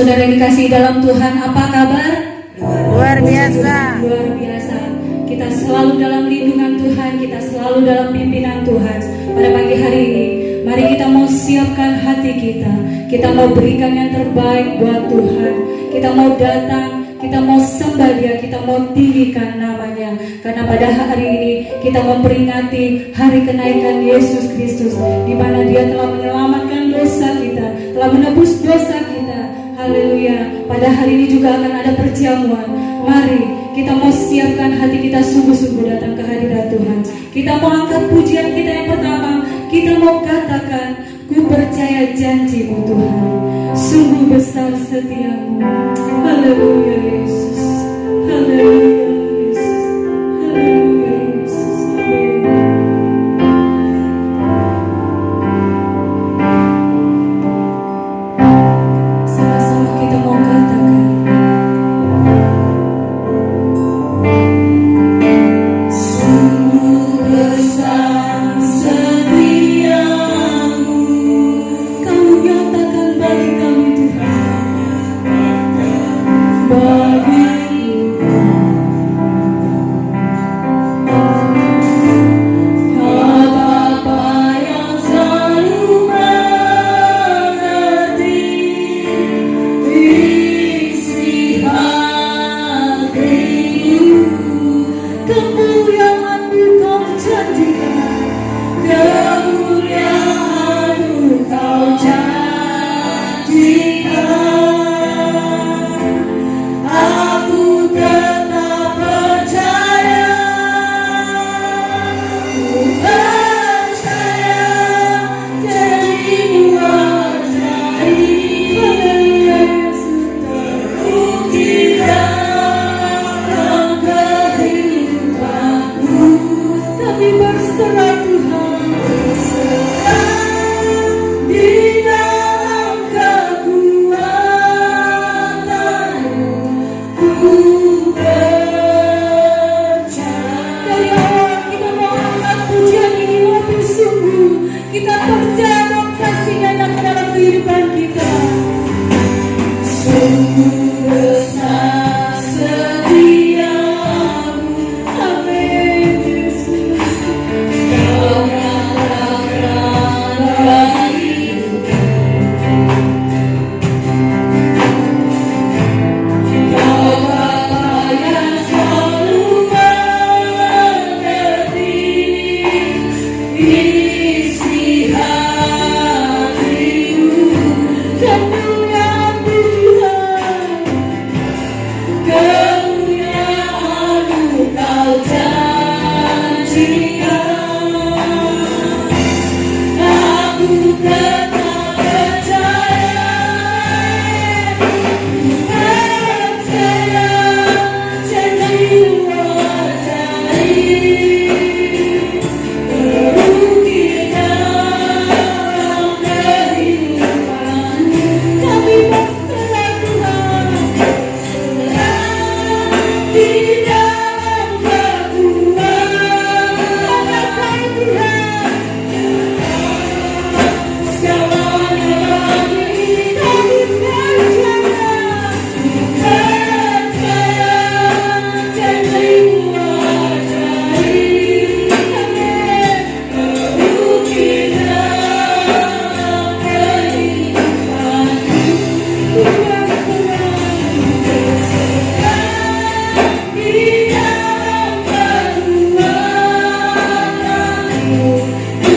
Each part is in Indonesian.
saudara yang dikasihi dalam Tuhan, apa kabar? Luar biasa. Luar biasa. Kita selalu dalam lindungan Tuhan, kita selalu dalam pimpinan Tuhan. Pada pagi hari ini, mari kita mau siapkan hati kita. Kita mau berikan yang terbaik buat Tuhan. Kita mau datang, kita mau sembah Dia, kita mau tinggikan namanya. Karena pada hari ini kita memperingati hari kenaikan Yesus Kristus, di mana Dia telah menyelamatkan dosa kita, telah menebus dosa kita. Haleluya. Pada hari ini juga akan ada perjamuan. Mari kita mau siapkan hati kita sungguh-sungguh datang ke hadirat Tuhan. Kita mau angkat pujian kita yang pertama. Kita mau katakan, ku percaya janji-Mu Tuhan, sungguh besar setiamu. Haleluya Yesus. Haleluya Yesus. Haleluya Yesus. Amin. Sama-sama kita mau katakan, sungguh besar setiamu. Kau nyatakan bagi kami Tuhan, bagiku Kau Bapa yang selalu mengerti isi hatimu. Kemuliaan-Mu Kau janjikan, kemuliaan-Mu Kau janjikan. Aku tetap percaya, ku percaya janji-Mu ajaib, terbukti dalam kehidupanku. Tapi berserah Tuhan, berserah di dalam kekuatan-Mu. Ku percaya. Dari awal kita mau angkat pujian ini lebih sungguh. Kita percaya bahwa kasih-Nya yang dalam kehidupan kita. Sungguh besar setiamu. Amin Yesus. Kau katakan bagiku, Kau Bapa yang selalu mengerti isi hatimu. Kemuliaan-Mu Tuhan, kemuliaan-Mu Kau janjikan. Aku tetap percaya, percaya janji-Mu ajaib, terbukti dalam kehidupanku. Kami berserah Tuhan, berserah di dalam kekuatan-Mu Tuhan. Segalanya bagi kami percaya, percaya janji-Mu ajaib, terbukti dalam kehidupanku. Ku berserah di dalam kekuatan-Mu. Ku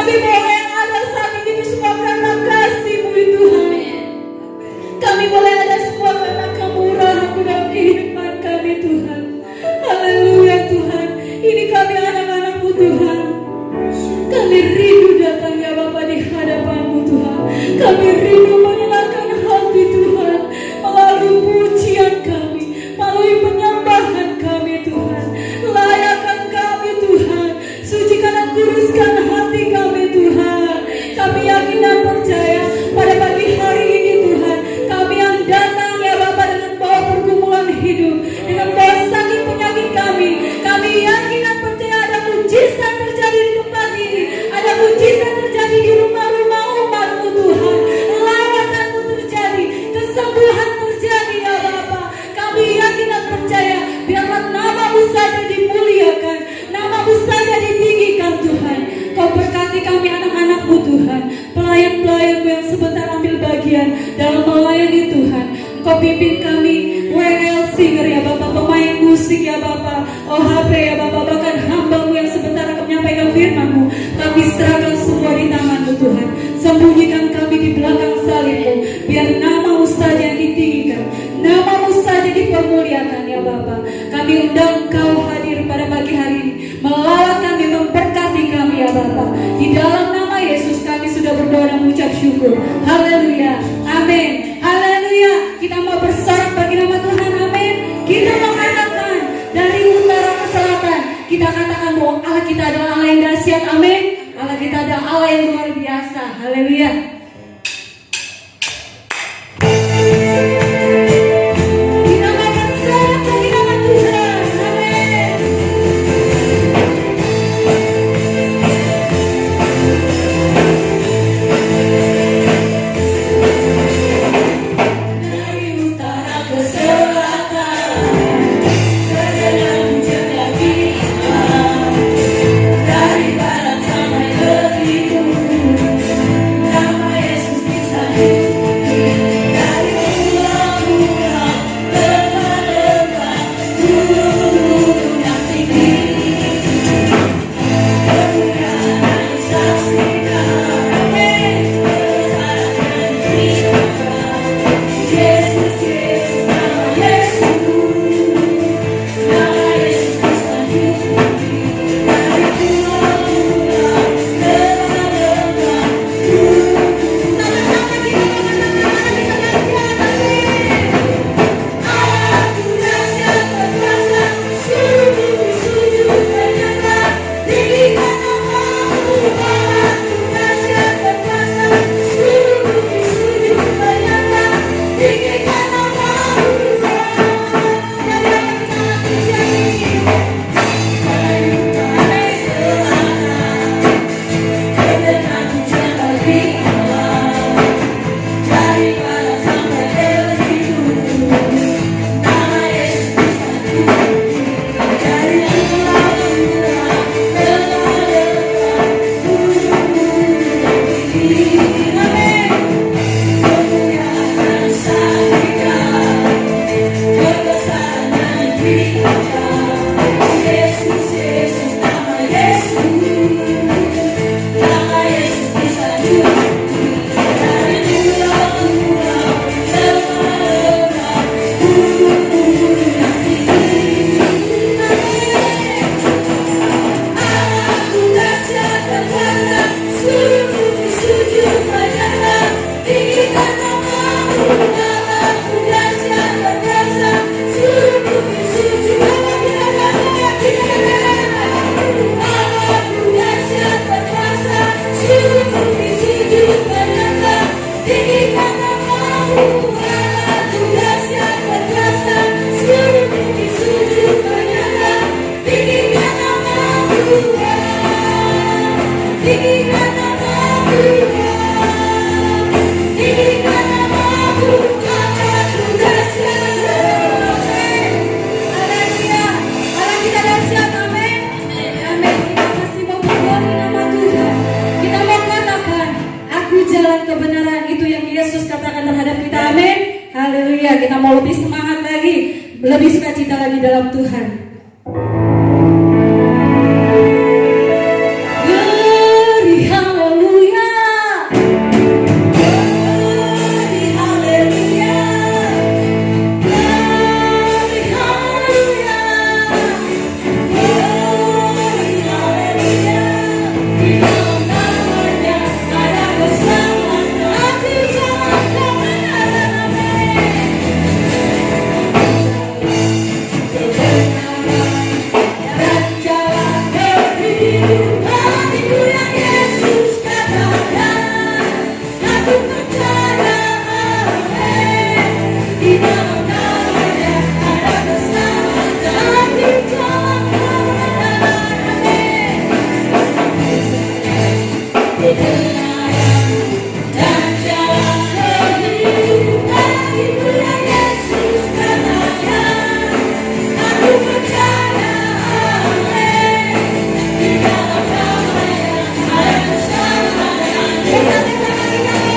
Kami boleh ada saat ini semua karena kasih-Mu Tuhan. Kami boleh ada semua karena kemurahan-Mu dalam kehidupan kami Tuhan. Haleluya Tuhan. Ini kami anak-anak-Mu Tuhan. Kami rindu datang ya Bapa di hadapan-Mu Tuhan. Kami rindu menyenangkan hati Tuhan melalui pujian kami, melalui penyembahan kami Tuhan. Layakkan kami Tuhan, sucikan dan kuduskan hati kami Tuhan. Kami yakin dan percaya pada pagi hari ini Tuhan, kami yang datang ya Bapa dengan bawa pergumulan hidup, dengan bawa sakit penyakit kami yakin dan percaya ada mujizat terjadi di tempat ini, ada mujizat terjadi di rumah-rumah umat-Mu Tuhan. Lawatan-Mu terjadi, kesembuhan terjadi ya Bapa. Kami yakin dan percaya, biarlah nama-Mu saja dimuliakan, nama-Mu saja ditinggikan Tuhan. Kau berkati kami anak-anak-Mu Tuhan, pelayan-pelayan-Mu yang sebentar ambil bagian dalam melayani Tuhan. Kau pimpin kami, WL Singer ya Bapak, pemain musik ya Bapak, OHP ya Bapak, bahkan hamba-Mu yang sebentar akan menyampaikan firman-Mu. Kami serahkan semua di tangan-Mu Tuhan. Sembunyikan kami di belakang salib-Mu, biar nama-Mu saja yang ditinggikan, nama-Mu saja dipermuliakan ya Bapak. Kami undang Kau hadir pada pagi hari ini, melawat kami, memberkati kami ya Bapak. Di dalam nama Yesus kami sudah berdoa dan mengucap syukur. Haleluya, amin, haleluya. Kita mau bersorak bagi nama Tuhan, amin. Kita mau katakan dari utara ke selatan, kita katakan bahwa Allah kita adalah Allah yang dahsyat, amin. Allah kita adalah Allah yang luar biasa, haleluya. Kita mau bersorak bagi nama Tuhan, amin. Dari utara ke selatan, terdengar hujan kita. Dari barat sampai ke timur, nama Yesus bisa diikuti. Dari pulau-pulau, lembah-lembah, gunung-gunung yang tinggi, kemuliaan disaksikan. Amin. Kebesaran dan cerita Yesus, Yesus, nama Yesus, nama Yesus bisa diikuti. Dari pulau-pulau, lembah-lembah, gunung-gunung. Sama-sama kita mengatakan Allah kita dahsyat, amin. Allah ku dahsyat berkuasa, seluruh bumi sujud menyembah, tinggikan nama-Mu. Allah ku dahsyat berkuasa, seluruh bumi sujud menyembah, tinggikan nama-Mu. Dari apa kita terjadi? Dari utara ke selatan, terdengar hujan bagi Allah. Dari barat sampai ke timur, nama Yesus bisa diikuti. Dari pulau-pulau, lembah-lembah, gunung-gunung yang tinggi, amin. Kemuliaan disaksikan, kebesaran dan cerita Yesus, Yesus, nama Yesus, nama Yesus bisa diikuti. Dari pulau-pulau, lembah-lembah, gunung-gunung yang tinggi, amin. Allah ku dahsyat berkuasa, seluruh bumi sujud menyembah, tinggikan nama-Mu. Allah ku dahsyat berkuasa, seluruh bumi sujud menyembah, Allah ku dahsyat berkuasa, seluruh bumi sujud menyembah, tinggikan nama-Mu. Allah ku dahsyat berkuasa, seluruh bumi sujud menyembah, tinggikan nama-Mu. Tinggikan nama-Mu, tinggikan nama-Mu. Allah ku dahsyat, amin. Haleluya, Allah kita dahsyat, amin. Amin. Kita masih mau berdoa nama Tuhan. Kita mau katakan, aku jalan kebenaran, itu yang Yesus katakan terhadap kita, amin. Haleluya. Kita mau lebih semangat lagi, lebih sukacita lagi dalam Tuhan. Glory, haleluya. dan jalan kehidupan. Itulah Yesus katanya, aku percaya, amin. Di dalam namanya ada keselamatan. Bersama-sama kita berdua di dalam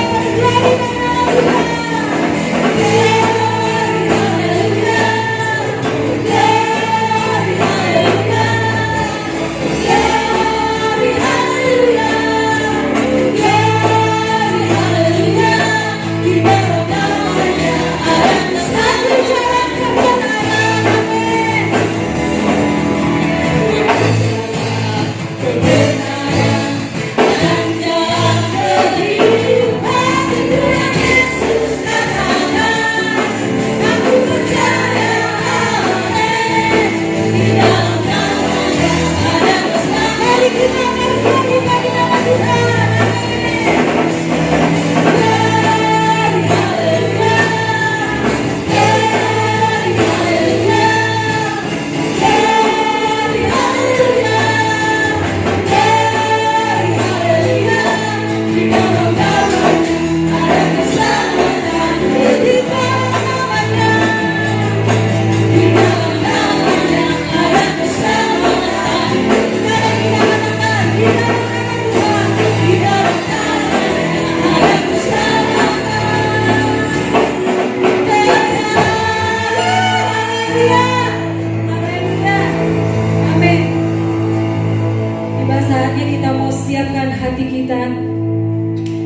Tuhan.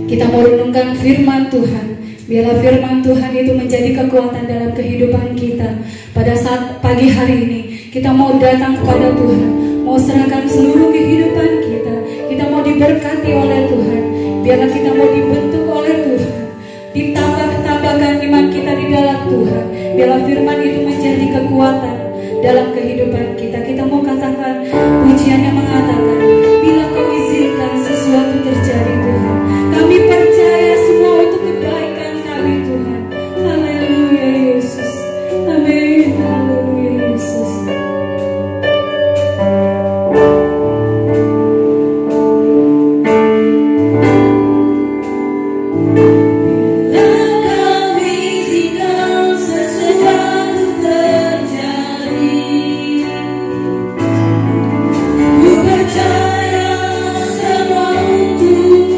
Kita mau renungkan firman Tuhan. Biarlah firman Tuhan itu menjadi kekuatan dalam kehidupan kita. Pada saat pagi hari ini kita mau datang kepada Tuhan, mau serahkan seluruh kehidupan kita. Kita mau diberkati oleh Tuhan. Biarlah kita mau dibentuk oleh Tuhan, ditambahkan iman kita di dalam Tuhan. Biarlah firman itu menjadi kekuatan dalam kehidupan kita. Kita mau katakan pujian yang mengatakan, bila kau izinkan sesuatu terjadi Tuhan, kami percaya semua untuk kebaikan kami Tuhan. Haleluya Yesus. Amin. Haleluya Yesus. Ku percaya semua untuk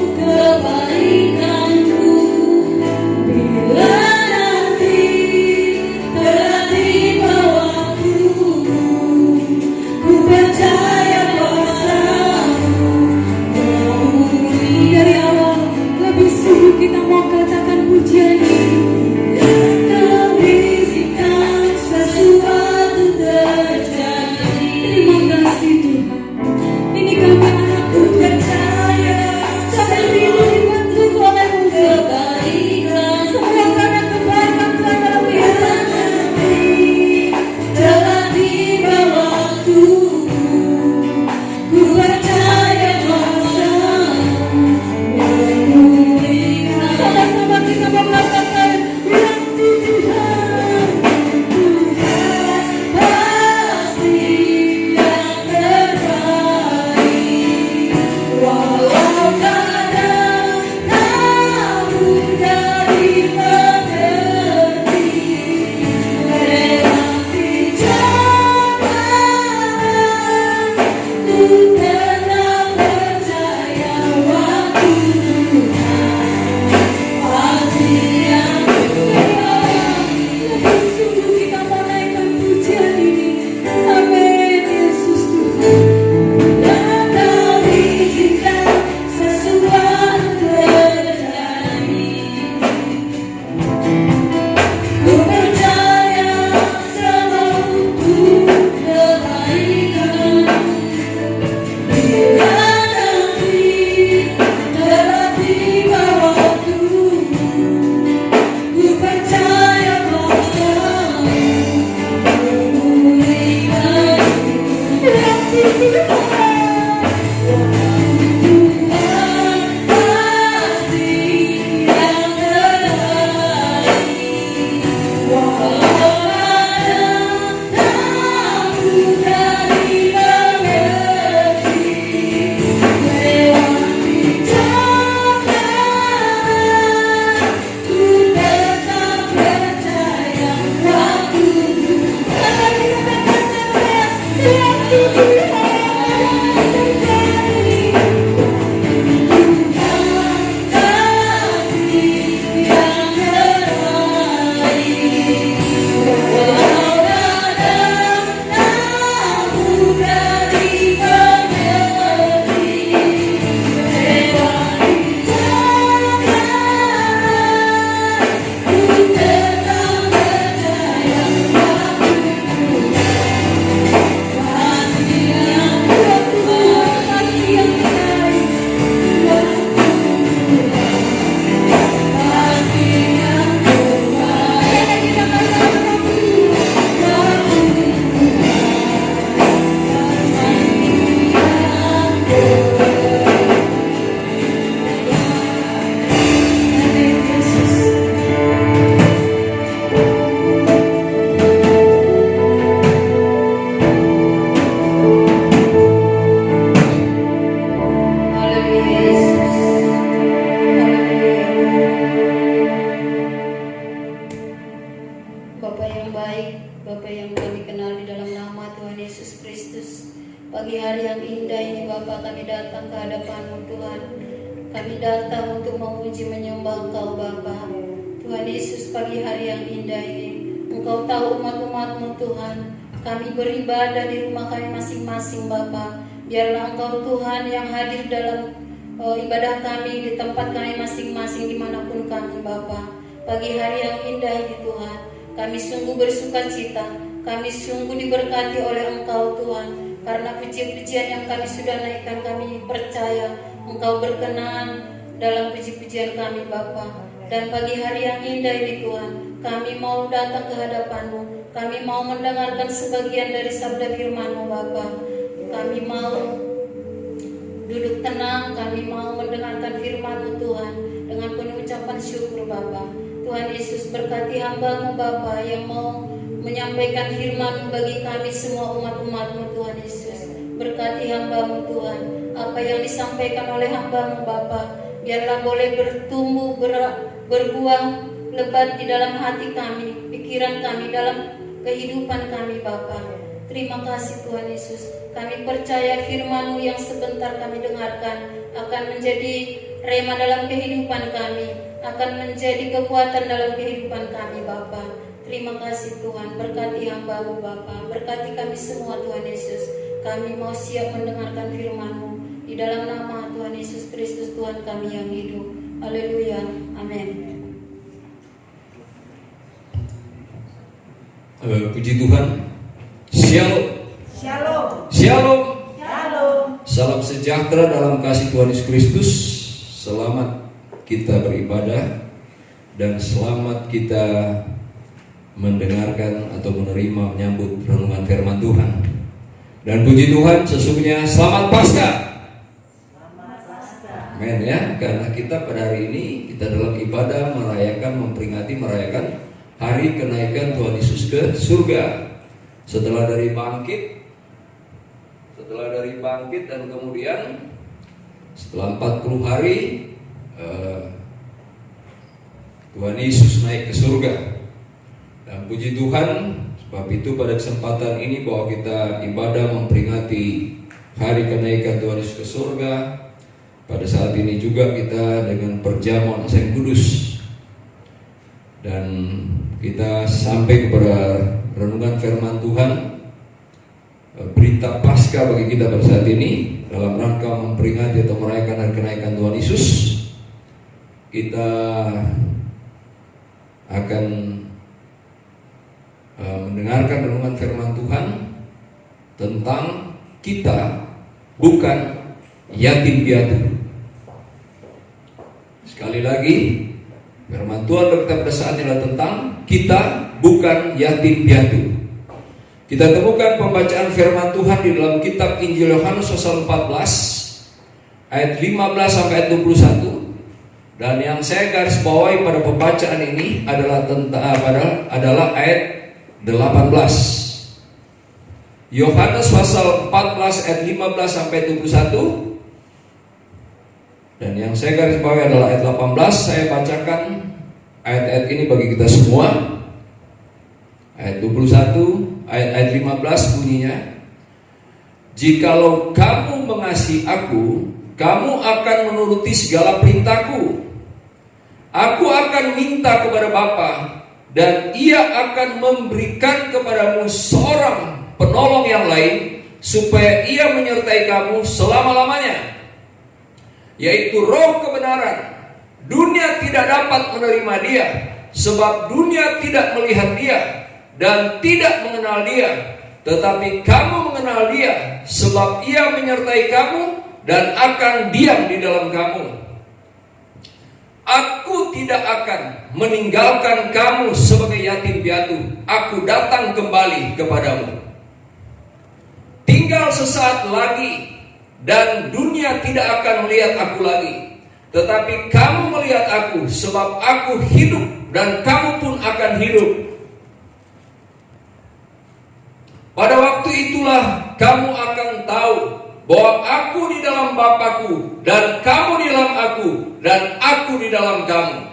datang untuk memuji menyembah Engkau Bapa. Tuhan Yesus, pagi hari yang indah ini, Engkau tahu umat-umat-Mu Tuhan. Kami beribadah di rumah kami masing-masing Bapa. Biarlah Engkau Tuhan yang hadir dalam ibadah kami di tempat kami masing-masing dimanapun kami Bapa. Pagi hari yang indah ini Tuhan, kami sungguh bersuka cita, kami sungguh diberkati oleh Engkau Tuhan. Karena puji-pujian yang kami sudah naikkan, kami percaya Engkau berkenan dalam puji-pujian kami Bapa. Dan pagi hari yang indah ini Tuhan, kami mau datang ke hadapan-Mu, kami mau mendengarkan sebagian dari sabda firman-Mu Bapa. Kami mau duduk tenang, kami mau mendengarkan firman-Mu Tuhan dengan penuh ucapan syukur Bapa. Tuhan Yesus, berkati hamba-Mu Bapa yang mau menyampaikan firman-Mu bagi kami semua umat-umat-Mu Tuhan Yesus. Berkati hamba-Mu Tuhan, apa yang disampaikan oleh hamba-Mu Bapa, biarlah boleh bertumbuh, berbuah lebat di dalam hati kami, pikiran kami, dalam kehidupan kami Bapa. Terima kasih Tuhan Yesus. Kami percaya firman-Mu yang sebentar kami dengarkan akan menjadi rema dalam kehidupan kami, akan menjadi kekuatan dalam kehidupan kami Bapa. Terima kasih Tuhan, berkati hamba-Mu Bapa, berkati kami semua Tuhan Yesus. Kami mau siap mendengarkan firman-Mu di dalam nama Tuhan Yesus Kristus Tuhan kami yang hidup. Haleluya, amin. Puji Tuhan. Shalom. Shalom. Shalom. Shalom. Salam sejahtera dalam kasih Tuhan Yesus Kristus. Selamat kita beribadah dan selamat kita mendengarkan atau menerima menyambut renungan firman Tuhan. Dan puji Tuhan, sesungguhnya selamat Paskah. Amin ya, karena kita pada hari ini kita dalam ibadah merayakan hari kenaikan Tuhan Yesus ke surga. Setelah dari bangkit dan kemudian setelah 40 hari Tuhan Yesus naik ke surga. Dan puji Tuhan, sebab itu pada kesempatan ini bahwa kita ibadah memperingati hari kenaikan Tuhan Yesus ke surga. Pada saat ini juga kita dengan perjamuan yang kudus, dan kita sampai kepada renungan firman Tuhan, berita Paskah bagi kita pada saat ini dalam rangka memperingati atau merayakan hari kenaikan Tuhan Yesus. Kita akan mendengarkan renungan firman Tuhan tentang kita bukan yatim piatu. Sekali lagi, firman Tuhan berkata pada saat ini adalah tentang kita bukan yatim piatu. Kita temukan pembacaan firman Tuhan di dalam kitab Injil Yohanes pasal 14 ayat 15 sampai ayat 21. Dan yang saya garis bawahi pada pembacaan ini adalah ayat 18. Yohanes pasal 14 ayat 15 sampai 21. Dan yang saya garis bawahi adalah ayat 18. Saya bacakan ayat-ayat ini bagi kita semua. Ayat 21, ayat 15 bunyinya, "Jikalau kamu mengasihi aku, kamu akan menuruti segala perintahku. Aku akan minta kepada Bapa, dan Ia akan memberikan kepadamu seorang penolong yang lain, supaya Ia menyertai kamu selama-lamanya, yaitu Roh kebenaran. Dunia tidak dapat menerima Dia, sebab dunia tidak melihat Dia dan tidak mengenal Dia. Tetapi kamu mengenal Dia, sebab Ia menyertai kamu dan akan diam di dalam kamu. Aku tidak akan meninggalkan kamu sebagai yatim piatu. Aku datang kembali kepadamu. Tinggal sesaat lagi, dan dunia tidak akan melihat aku lagi. Tetapi kamu melihat aku, sebab aku hidup, dan kamu pun akan hidup. Pada waktu itulah kamu akan tahu bahwa aku di dalam Bapa-Ku, dan kamu di dalam aku, dan aku di dalam kamu.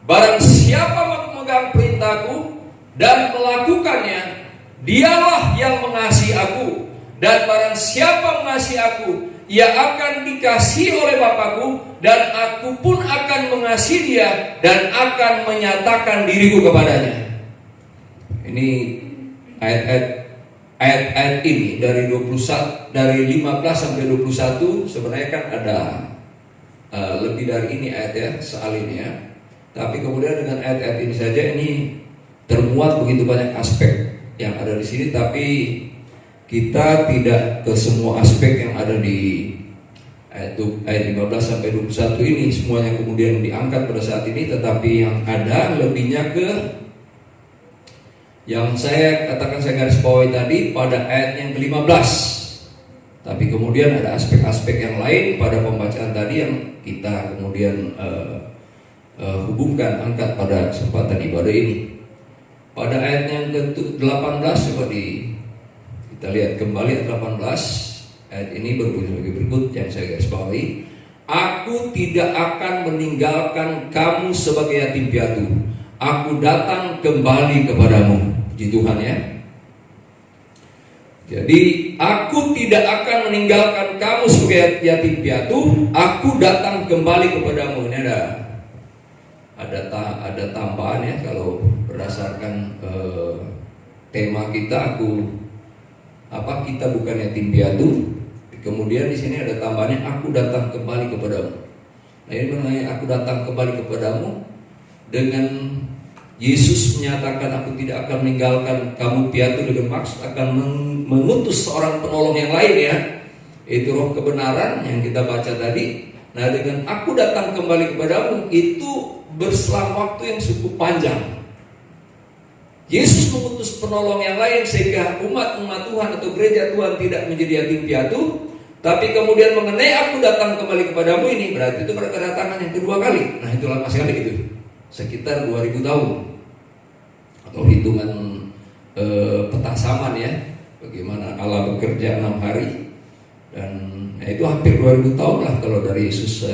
Barang siapa memegang perintahku dan melakukannya, dialah yang mengasihi aku. Dan barang siapa mengasihi aku, ia akan dikasihi oleh Bapakku, dan aku pun akan mengasihi dia dan akan menyatakan diriku kepadanya. Ini ayat-ayat ini dari 15 sampai 21 sebenarnya kan ada lebih dari ini ayat ya, soal ini ya. Tapi kemudian dengan ayat-ayat ini saja ini termuat begitu banyak aspek yang ada di sini, tapi kita tidak ke semua aspek yang ada di ayat 15 sampai 21 ini semuanya kemudian diangkat pada saat ini, tetapi yang ada lebihnya ke yang saya katakan, saya garis bawahi tadi pada ayat yang ke-15. Tapi kemudian ada aspek-aspek yang lain pada pembacaan tadi yang kita kemudian hubungkan, angkat pada kesempatan ibadah ini. Pada ayat yang ke-18 coba kita lihat kembali ayat 18. Ayat ini berbunyi sebagai berikut yang saya garis bawahi. Aku tidak akan meninggalkan kamu sebagai yatim piatu. Aku datang kembali kepadamu. Puji Tuhan ya. Jadi aku tidak akan meninggalkan kamu sebagai yatim piatu. Aku datang kembali kepadamu. Ini ada tambahan ya, kalau berdasarkan tema kita, kita bukan yatim piatu. Kemudian di sini ada tambahannya, aku datang kembali kepadamu. Nah ini mengenai aku datang kembali kepadamu, dengan Yesus menyatakan aku tidak akan meninggalkan kamu piatu, dengan maksud akan mengutus seorang penolong yang lain ya, itu roh kebenaran yang kita baca tadi. Nah dengan aku datang kembali kepadamu itu berselang waktu yang cukup panjang. Yesus mengutus penolong yang lain sehingga umat-umat Tuhan atau gereja Tuhan tidak menjadi yatim piatu. Tapi kemudian mengenai aku datang kembali kepadamu ini berarti itu kedatangan yang kedua kali. Nah itu lama sekali gitu, sekitar 2000 tahun atau hitungan peta saman ya, bagaimana Allah bekerja 6 hari. Dan itu hampir 2000 tahun lah kalau dari Yesus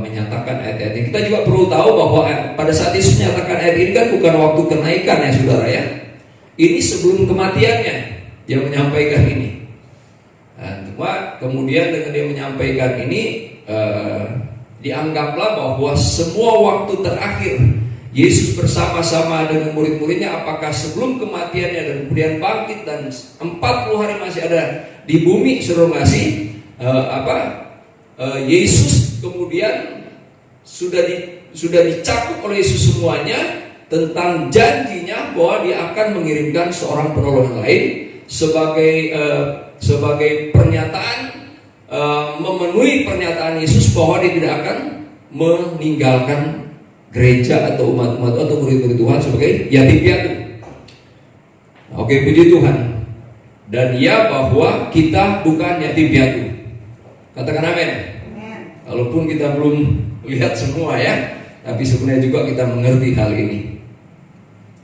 menyatakan ayat-ayat ini. Kita juga perlu tahu bahwa pada saat Yesus menyatakan ayat ini kan bukan waktu kenaikan ya saudara ya. Ini sebelum kematiannya dia menyampaikan ini. Nah, cuma kemudian dengan dia menyampaikan ini dianggaplah bahwa semua waktu terakhir Yesus bersama-sama dengan murid-muridnya, apakah sebelum kematiannya dan kemudian bangkit dan 40 hari masih ada di bumi, suruh ngasih Yesus kemudian sudah dicakup oleh Yesus semuanya tentang janjinya bahwa dia akan mengirimkan seorang penolong lain sebagai pernyataan, memenuhi pernyataan Yesus bahwa dia tidak akan meninggalkan gereja atau umat-umat atau murid-murid Tuhan sebagai yatim piatu. Oke, puji Tuhan. Dan ya bahwa kita bukan yatim piatu. Katakan amin. Walaupun kita belum lihat semua ya, tapi sebenarnya juga kita mengerti hal ini.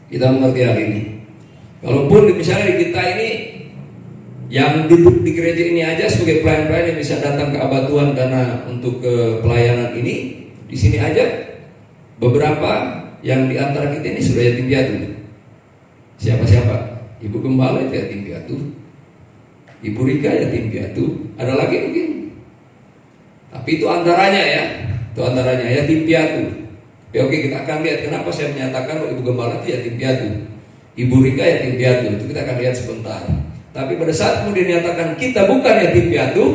Kita mengerti hal ini. Walaupun misalnya di kita ini yang duduk di gereja ini aja sebagai pelayan-pelayan yang bisa datang ke Abad Tuhan karena untuk ke pelayanan ini, di sini aja beberapa yang di antara kita ini sudah yatim piatu. Siapa-siapa? Ibu Gembala itu yatim piatu, Ibu Rika yatim piatu, ada lagi mungkin. Tapi itu antaranya ya, itu antaranya yatim piatu. Oke, kita akan lihat kenapa saya menyatakan bahwa Ibu Gembala itu yatim piatu, Ibu Rika yatim piatu. Itu kita akan lihat sebentar. Tapi pada saat kemudian dinyatakan kita bukan yatim piatu,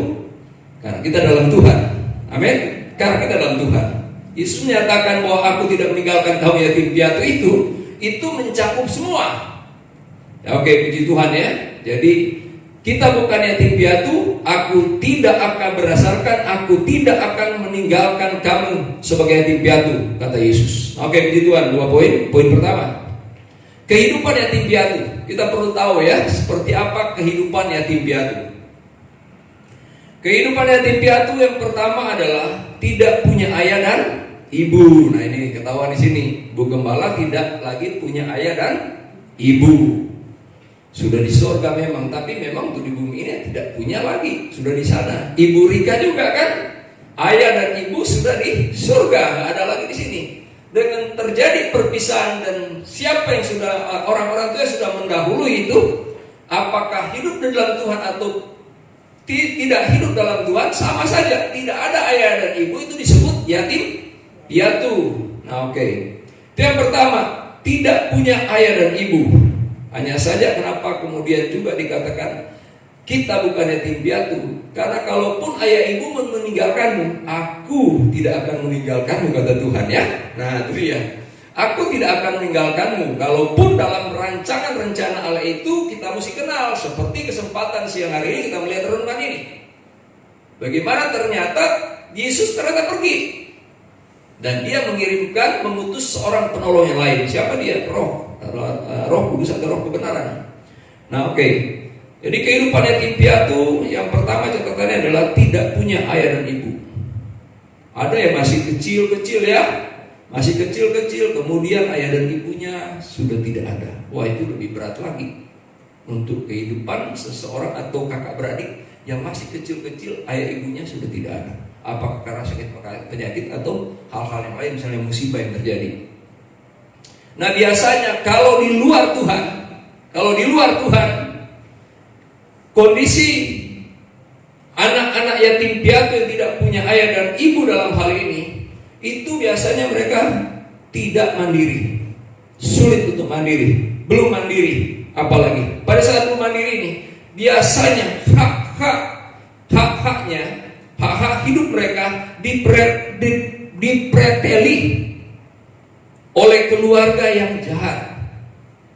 karena kita dalam Tuhan. Amin. Karena kita dalam Tuhan. Yesus menyatakan bahwa aku tidak meninggalkan kamu yatim piatu, itu mencakup semua. Ya, oke, puji Tuhan ya. Jadi kita bukan yatim piatu, aku tidak tidak akan meninggalkan kamu sebagai yatim piatu, kata Yesus. Oke, puji Tuhan. 2 poin. Poin pertama, kehidupan yatim piatu. Kita perlu tahu ya, seperti apa kehidupan yatim piatu. Kehidupan yatim piatu yang pertama adalah tidak punya ayah dan ibu. Nah ini ketahuan di sini, Bu Gembala tidak lagi punya ayah dan ibu. Sudah di surga memang, tapi memang untuk di bumi ini tidak punya lagi, sudah di sana. Ibu Rika juga kan, ayah dan ibu sudah di surga, nggak ada lagi di sini. Dengan terjadi perpisahan dan siapa yang sudah orang-orang tua sudah mendahului itu, apakah hidup di dalam Tuhan atau tidak hidup dalam Tuhan, sama saja tidak ada ayah dan ibu, itu disebut yatim piatu. Nah, oke. Itu yang pertama, tidak punya ayah dan ibu. Hanya saja kenapa kemudian juga dikatakan kita bukan yatim piatu, karena kalaupun ayah ibu meninggalkanmu, aku tidak akan meninggalkanmu, kata Tuhan, ya. Nah, itu dia. Aku tidak akan meninggalkanmu. Kalaupun dalam rancangan rencana Allah itu kita mesti kenal. Seperti kesempatan siang hari ini kita melihat renungan ini, bagaimana ternyata Yesus ternyata pergi, dan dia mengutus seorang penolong yang lain. Siapa dia? Roh Kudus atau Roh kebenaran. Nah, oke. Jadi kehidupan yatim piatu yang pertama catatannya adalah tidak punya ayah dan ibu. Ada yang masih kecil-kecil, ya, masih kecil-kecil, kemudian ayah dan ibunya sudah tidak ada. Wah, itu lebih berat lagi untuk kehidupan seseorang atau kakak beradik yang masih kecil-kecil, ayah ibunya sudah tidak ada. Apakah karena sakit penyakit atau hal-hal yang lain, misalnya musibah yang terjadi. Nah, biasanya kalau di luar Tuhan, kondisi anak-anak yatim piatu yang tidak punya ayah dan ibu dalam hal ini, itu biasanya mereka tidak mandiri, sulit untuk mandiri, belum mandiri. Apalagi pada saat belum mandiri ini, biasanya hak-hak hidup mereka dipreteli oleh keluarga yang jahat.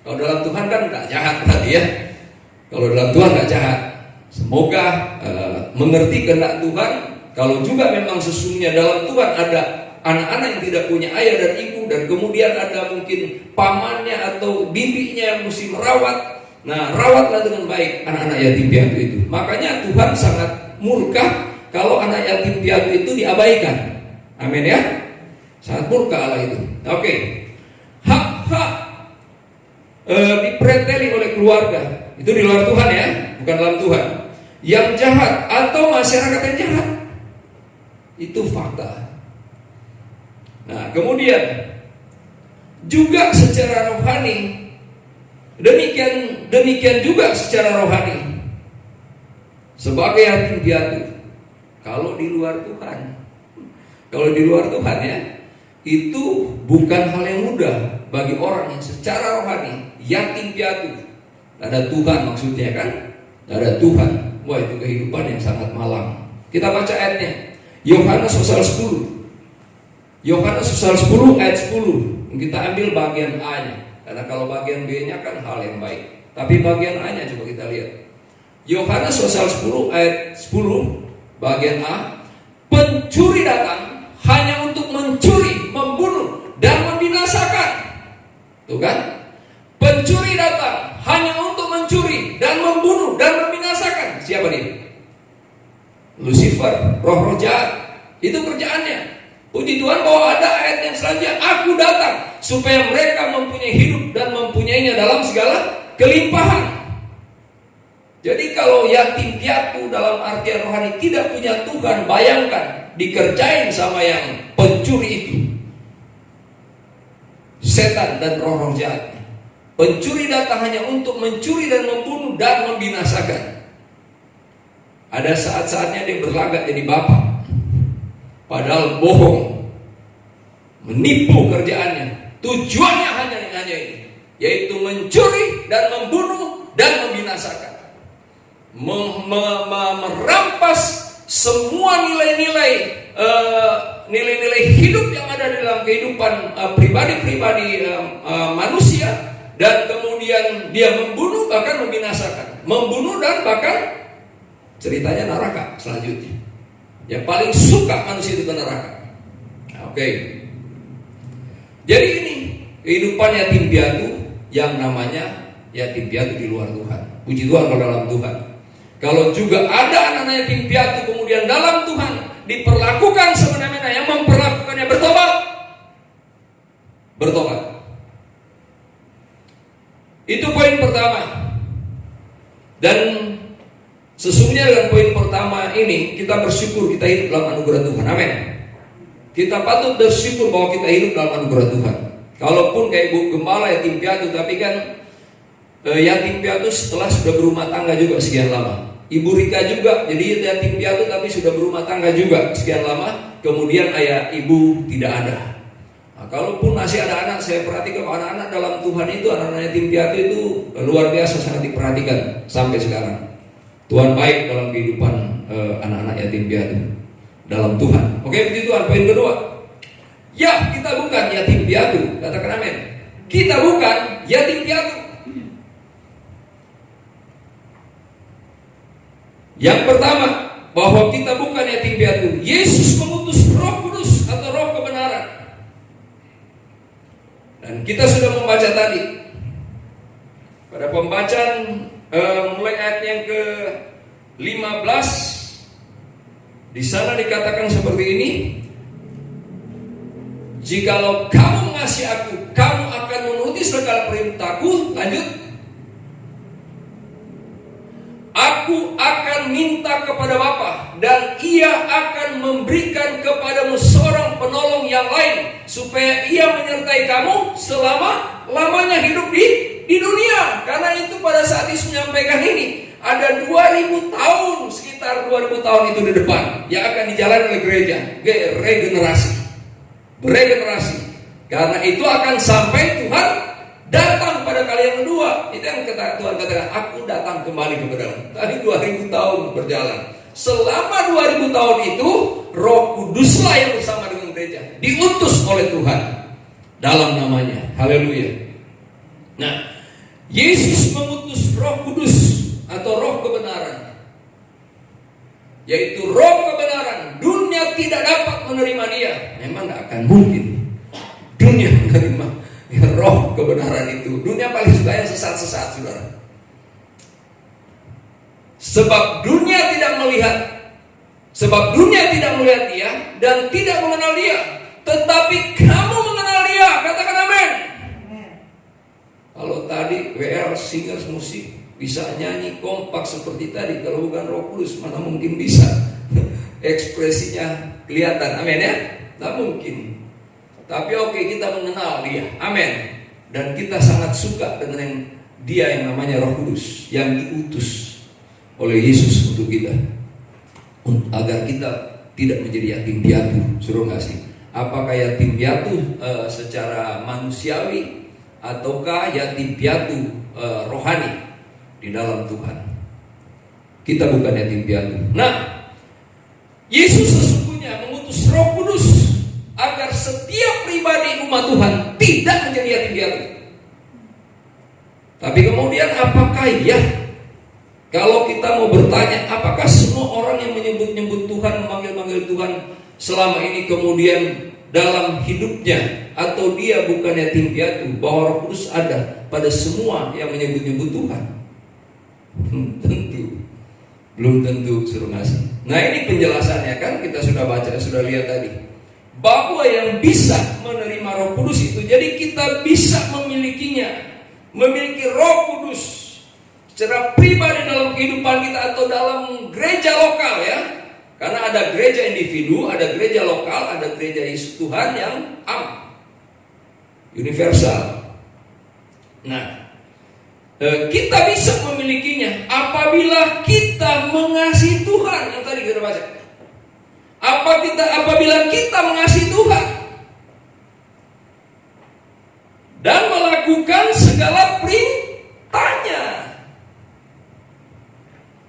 Kalau dalam Tuhan kan nggak jahat berarti, ya. Kalau dalam Tuhan nggak jahat. Semoga mengerti kehendak Tuhan. Kalau juga memang sesungguhnya dalam Tuhan ada anak-anak yang tidak punya ayah dan ibu, dan kemudian ada mungkin pamannya atau bibinya yang mesti merawat. Nah, rawatlah dengan baik anak-anak yatim piatu itu. Makanya Tuhan sangat murka kalau anak yatim piatu itu diabaikan. Amin, ya. Sangat murka Allah itu. Oke. Hak-hak dipreteli oleh keluarga itu di luar Tuhan, ya, bukan dalam Tuhan. Yang jahat atau masyarakat yang jahat, itu fakta. Nah, kemudian juga secara rohani, demikian juga secara rohani, sebagai yatim piatu. Kalau di luar Tuhan, ya, itu bukan hal yang mudah bagi orang yang secara rohani yatim piatu. Ada Tuhan maksudnya, kan? Ada Tuhan. Wah, itu kehidupan yang sangat malang. Kita baca ayatnya. Yohanes pasal 10. Yohanes pasal 10 ayat 10. Kita ambil bagian A-nya. Karena kalau bagian B-nya kan hal yang baik. Tapi bagian A-nya coba kita lihat. Yohanes pasal 10 ayat 10 bagian A. Pencuri datang hanya untuk mencuri, membunuh, dan membinasakan. Tuh kan? Pencuri datang hanya untuk mencuri dan membunuh dan membinasakan. Siapa dia? Lucifer, roh jahat. Itu kerjaannya. Puji Tuhan bahwa ada ayat yang selanjutnya, aku datang supaya mereka mempunyai hidup dan mempunyainya dalam segala kelimpahan. Jadi kalau yatim piatu dalam artian rohani tidak punya Tuhan, bayangkan dikerjain sama yang pencuri itu, setan dan roh jahat. Pencuri datang hanya untuk mencuri dan membunuh dan membinasakan. Ada saat-saatnya dia berlagak jadi bapak, padahal bohong, menipu kerjaannya. Tujuannya hanya ini, yaitu mencuri dan membunuh dan membinasakan, merampas semua nilai-nilai hidup yang ada dalam kehidupan pribadi-pribadi manusia. Dan kemudian dia membunuh, bahkan membinasakan. Membunuh dan bahkan ceritanya neraka selanjutnya. Yang paling suka manusia itu ke neraka. Oke. Jadi ini kehidupan yatim piatu yang namanya yatim piatu di luar Tuhan. Puji Tuhan kalau dalam Tuhan. Kalau juga ada anak-anak yatim piatu kemudian dalam Tuhan diperlakukan semena-mena, yang memperlakukannya bertobat. Itu poin pertama. Dan sesungguhnya dengan poin pertama ini kita bersyukur kita hidup dalam anugerah Tuhan. Amin. Kita patut bersyukur bahwa kita hidup dalam anugerah Tuhan. Kalaupun kayak ibu gembala yatim piatu, tapi kan yatim piatu setelah sudah berumah tangga juga sekian lama. Ibu Rika juga jadi yatim piatu tapi sudah berumah tangga juga sekian lama. Kemudian ayah ibu tidak ada. Nah, kalaupun masih ada anak, saya perhatikan anak-anak dalam Tuhan itu, anak-anak yatim piatu itu luar biasa sangat diperhatikan sampai sekarang. Tuhan baik dalam kehidupan anak-anak yatim piatu dalam Tuhan. Oke, puji Tuhan. Poin kedua, ya kita bukan yatim piatu. Katakan amin. Kita bukan yatim piatu. Yang pertama, bahwa kita bukan yatim piatu. Yesus mengutus Roh Kudus atau Roh kebenaran. Dan kita sudah membaca tadi pada pembacaan mulai ayat yang ke-15. Di sana dikatakan seperti ini. Jikalau kamu mengasihi aku, kamu akan menuruti segala perintahku. Lanjut. Aku akan minta kepada Bapa, dan Ia akan memberikan kepadamu seorang penolong yang lain, supaya Ia menyertai kamu selama-lamanya hidup di dunia. Karena itu pada saat Yesus menyampaikan ini, ada 2000 tahun, sekitar 2000 tahun itu di depan yang akan dijalani oleh gereja, regenerasi. Karena itu akan sampai Tuhan datang pada kali yang kedua. Itu yang Tuhan katakan, aku datang kembali kepadamu. Tadi 2000 tahun berjalan. Selama 2000 tahun itu, Roh Kuduslah yang bersama dengan gereja, diutus oleh Tuhan dalam namanya. Haleluya. Nah, Yesus mengutus Roh Kudus atau Roh kebenaran, yaitu Roh kebenaran. Dunia tidak dapat menerima Dia. Memang tidak akan mungkin dunia menerima Roh kebenaran itu. Dunia paling suka yang sesat-sesat, saudara. Sebab dunia tidak melihat Dia dan tidak mengenal Dia. Tetapi kamu mengenal Dia. Katakan amin. Kalau tadi WL singers musik bisa nyanyi kompak seperti tadi, kalau bukan Roh Kudus mana mungkin bisa ekspresinya kelihatan. Amin ya? Tidak mungkin. Tapi oke, kita mengenal Dia. Amin. Dan kita sangat suka dengan Dia yang namanya Roh Kudus, yang diutus oleh Yesus untuk kita, agar kita tidak menjadi yatim piatu. Suruh ngasih. Apakah yatim piatu secara manusiawi, ataukah yatim piatu rohani di dalam Tuhan? Kita bukan yatim piatu. Nah, Yesus sesungguhnya mengutus Roh Kudus agar setiap pribadi umat Tuhan tidak menjadi yatim piatu. Tapi kemudian apakah ya, kalau kita mau bertanya, apakah semua orang yang menyebut-nyebut Tuhan, memanggil-manggil Tuhan selama ini kemudian dalam hidupnya, atau dia bukan yatim piatu, bahwa Roh Kudus ada pada semua yang menyebut-nyebut Tuhan? Tentu belum tentu, suruh ngasih. Nah, ini penjelasannya kan kita sudah baca, sudah lihat tadi, bahwa yang bisa menerima Roh Kudus itu, jadi kita bisa memilikinya, memiliki Roh Kudus secara pribadi dalam kehidupan kita atau dalam gereja lokal ya. Karena ada gereja individu, ada gereja lokal, ada gereja Yesus Tuhan yang universal. Nah, kita bisa memilikinya apabila kita mengasihi Tuhan. Yang tadi kita baca, apabila kita mengasihi Tuhan dan melakukan segala perintahnya.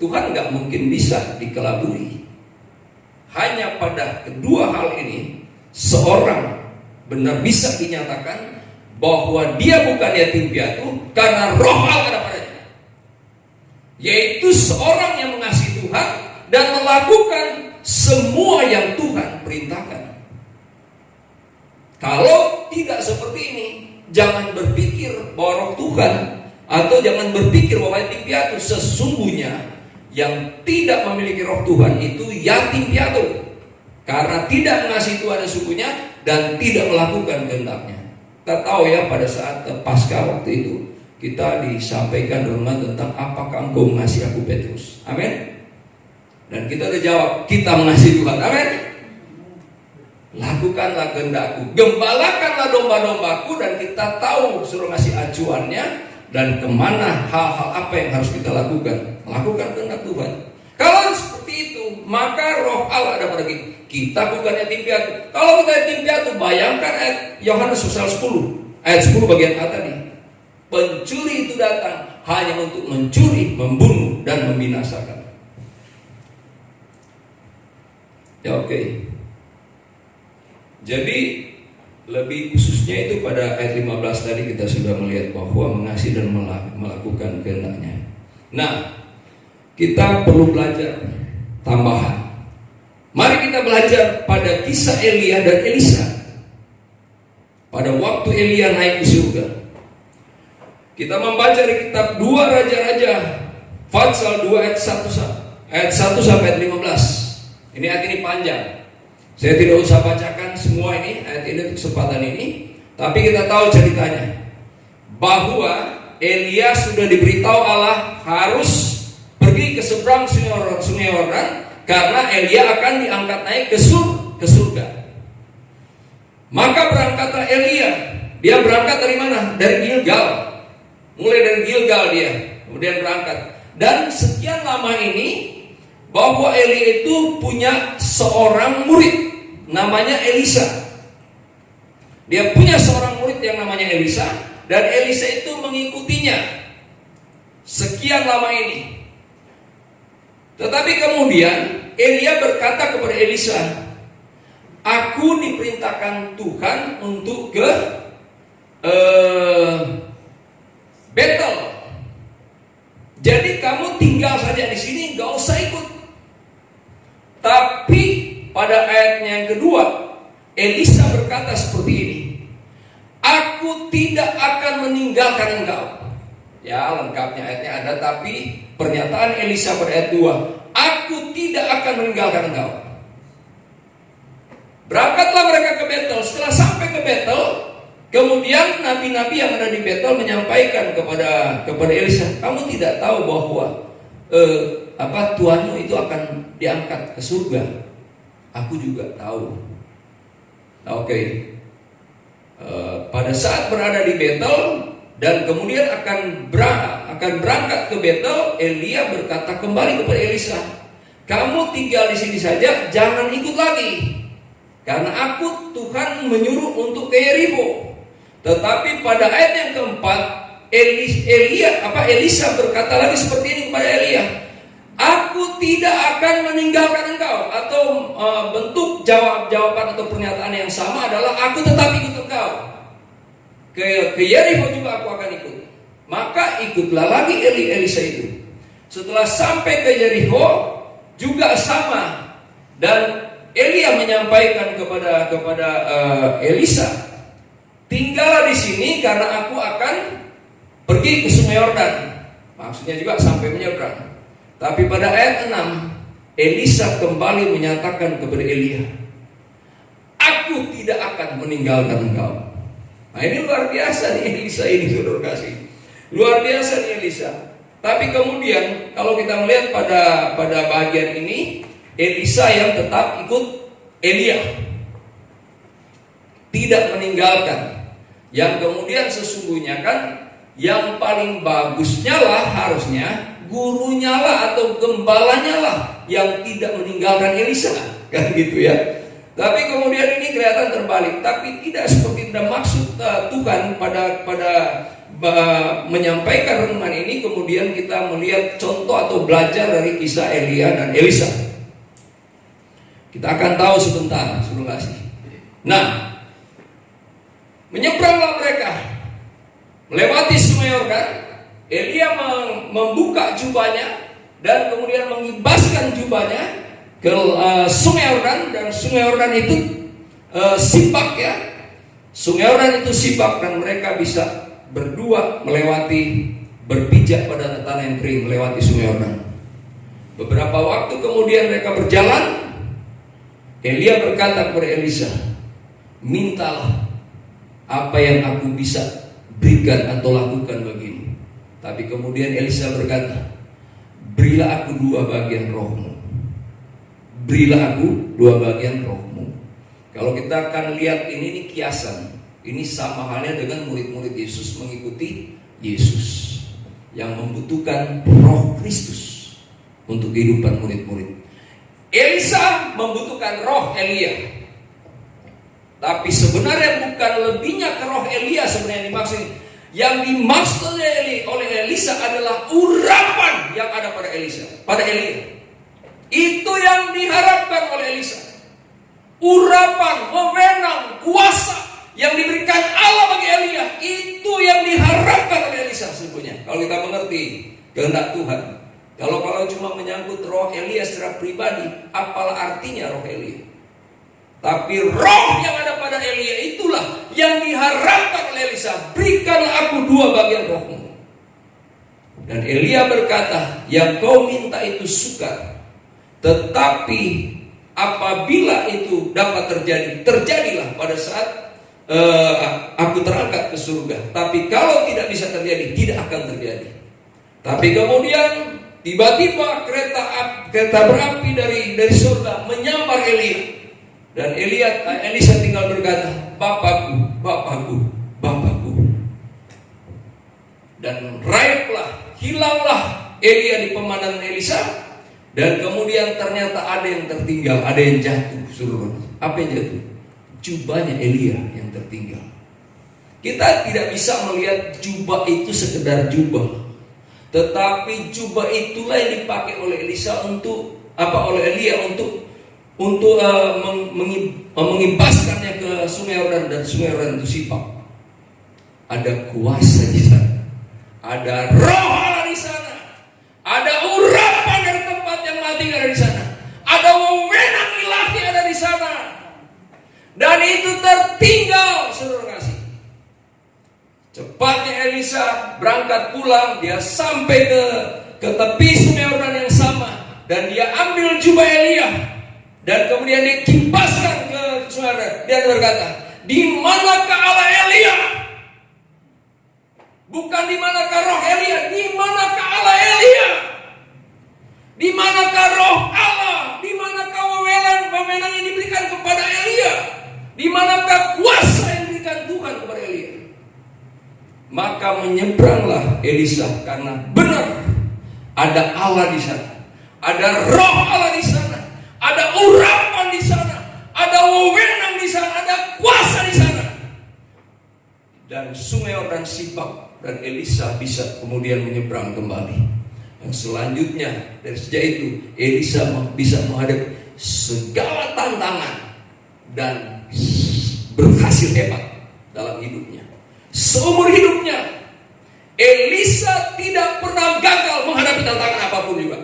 Tuhan gak mungkin bisa dikelabui. Hanya pada kedua hal ini seorang benar bisa dinyatakan bahwa dia bukan yatim piatu karena Roh Allah ada padanya, yaitu seorang yang mengasihi Tuhan dan melakukan semua yang Tuhan perintahkan. Kalau tidak seperti ini, jangan berpikir bahwa Roh Tuhan, atau jangan berpikir bahwa yatim piatu. Sesungguhnya yang tidak memiliki Roh Tuhan itu yatim piatu, karena tidak mengasihi Tuhan sesungguhnya dan tidak melakukan kehendaknya. Kita tahu ya, pada saat Paskah waktu itu kita disampaikan renungan tentang apakah engkau mengasihi aku, Petrus. Amin. Dan kita udah jawab, kita mengasihi Tuhan. Amin. Lakukanlah kehendakku, gembalakanlah domba-dombaku. Dan kita tahu suruh ngasih acuannya dan kemana hal-hal apa yang harus kita lakukan. Lakukan kehendak Tuhan. Kalau seperti itu, maka roh Allah ada pada kita. Kita bukan yatim piatu. Kalau kita yatim piatu, bayangkan ayat Yohanes pasal 10. Ayat 10 bagian A tadi. Pencuri itu datang hanya untuk mencuri, membunuh, dan membinasakan. Ya oke. Jadi lebih khususnya itu pada ayat 15 tadi kita sudah melihat bahwa mengasihi dan melakukan kehendaknya. Nah, kita perlu belajar tambahan. Mari kita belajar pada kisah Elia dan Elisa. Pada waktu Elia naik ke surga, kita membaca di kitab 2 Raja-Raja pasal 2 ayat 1 sampai ayat 15. Ini ayat ini panjang. Saya tidak usah bacakan semua ini ayat ini untuk kesempatan ini, tapi kita tahu ceritanya bahwa Elia sudah diberitahu Allah harus pergi ke seberang sungai Yordan karena Elia akan diangkat naik ke surga. Maka berangkatlah Elia. Dia berangkat dari mana? Dari Gilgal. Mulai dari Gilgal dia kemudian berangkat. Dan sekian lama ini bahwa Elia itu punya seorang murid namanya Elisa. Dia punya seorang murid yang namanya Elisa, dan Elisa itu mengikutinya sekian lama ini. Tetapi kemudian Elia berkata kepada Elisa, aku diperintahkan Tuhan untuk ke Betel. Jadi kamu tinggal saja di sini, gak usah ikut. Tapi pada ayatnya yang kedua, Elisa berkata seperti ini, aku tidak akan meninggalkan engkau. Ya, lengkapnya ayatnya ada, tapi pernyataan Elisa pada ayat 2, aku tidak akan meninggalkan engkau. Berangkatlah mereka ke Betel. Setelah sampai ke Betel, kemudian nabi-nabi yang ada di Betel menyampaikan kepada Elisa, kamu tidak tahu bahwa Tuhanmu itu akan diangkat ke surga? Aku juga tahu. Oke. Pada saat berada di Betel dan kemudian akan berangkat ke Betel, Elia berkata kembali kepada Elisa, kamu tinggal di sini saja, jangan ikut lagi, karena aku Tuhan menyuruh untuk ke Yeriko. Tetapi pada ayat yang keempat, Elisa berkata lagi seperti ini kepada Elia, aku tidak akan meninggalkan engkau. Atau bentuk jawaban atau pernyataan yang sama adalah aku tetap ikut engkau. Ke Yeriko juga aku akan ikut. Maka ikutlah lagi Elisa itu. Setelah sampai ke Yeriko juga sama. Dan Elia menyampaikan kepada Elisa, tinggallah di sini karena aku akan pergi ke sungai Yordan. Maksudnya juga sampai menyeberang. Tapi pada ayat 6, Elisa kembali menyatakan kepada Elia, aku tidak akan meninggalkan engkau. Nah, ini luar biasa nih Elisa ini, saudara kasih. Luar biasa nih Elisa. Tapi kemudian kalau kita melihat pada bagian ini, Elisa yang tetap ikut Elia, tidak meninggalkan. Yang kemudian sesungguhnya kan yang paling bagusnya lah harusnya gurunya lah atau gembalanya lah yang tidak meninggalkan Elisa, kan gitu ya. Tapi kemudian ini kelihatan terbalik. Tapi tidak seperti itu maksud Tuhan pada menyampaikan renungan ini. Kemudian kita melihat contoh atau belajar dari kisah Elia dan Elisa. Kita akan tahu sebentar, suruh kasih. Nah, menyeberanglah mereka melewati sungai Yordan. Elia membuka jubahnya dan kemudian mengibaskan jubahnya ke sungai Yordan, dan sungai Yordan itu sibak ya. Sungai Yordan itu sibak dan mereka bisa berdua melewati, berpijak pada tanah yang kering, melewati sungai Yordan. Beberapa waktu kemudian mereka berjalan. Elia berkata kepada Elisa, mintalah apa yang aku bisa berikan atau lakukan bagimu. Tapi kemudian Elisa berkata, berilah aku 2 bagian rohmu. Berilah aku 2 bagian rohmu. Kalau kita akan lihat ini kiasan. Ini sama halnya dengan murid-murid Yesus mengikuti Yesus, yang membutuhkan roh Kristus untuk kehidupan murid-murid. Elisa membutuhkan roh Elia. Tapi sebenarnya bukan lebihnya ke roh Elia sebenarnya dimaksud. Yang dimaksud oleh Elisa adalah urapan yang ada pada Elia. Itu yang diharapkan oleh Elisa. Urapan, wewenang, kuasa yang diberikan Allah bagi Elia, itu yang diharapkan oleh Elisa sebetulnya. Kalau kita mengerti kehendak Tuhan. Kalau cuma menyangkut roh Elia secara pribadi, apalah artinya roh Elia? Tapi roh yang ada pada Elia itulah yang diharapkan oleh Elisa. Berikanlah aku 2 bagian rohmu. Dan Elia berkata, yang kau minta itu sukar. Tetapi apabila itu dapat terjadi, terjadilah pada saat aku terangkat ke surga. Tapi kalau tidak bisa terjadi, tidak akan terjadi. Tapi kemudian tiba-tiba kereta berapi dari surga menyambar Elia. Dan Elisa tinggal berkata, Bapakku, Bapakku, Bapakku. Dan hilanglah Elia di pemandangan Elisa. Dan kemudian ternyata ada yang tertinggal, ada yang jatuh. Apa yang jatuh? Jubahnya Elia yang tertinggal. Kita tidak bisa melihat jubah itu sekedar jubah, tetapi jubah itulah yang dipakai oleh Elisa oleh Elia untuk mengibaskannya ke Sungai Yordan, dan Sungai Yordan itu sipak. Ada kuasa di sana, ada roh Allah di sana, ada urapan dari tempat yang mati ada di sana, ada wewenang ilahi ada di sana, dan itu tertinggal. Saudara kasih, cepatnya Elisa berangkat pulang. Dia sampai ke tepi Sungai Yordan yang sama, dan dia ambil jubah Elia. Dan kemudian dikipaskan ke suara. Dia berkata, di manakah Allah Elia? Bukan di manakah roh Elia, di manakah Allah Elia? Di manakah roh Allah? Di manakah wewenang yang diberikan kepada Elia? Di manakah kuasa yang diberikan Tuhan kepada Elia? Maka menyeberanglah Elisa, karena benar ada Allah di sana, ada roh Allah di sana, ada urapan di sana, ada wewenang di sana, ada kuasa di sana. Dan Sungai Yordan sipak, dan Elisa bisa kemudian menyeberang kembali. Yang selanjutnya dari sejak itu Elisa bisa menghadapi segala tantangan dan berhasil hebat dalam hidupnya. Seumur hidupnya Elisa tidak pernah gagal menghadapi tantangan apapun juga.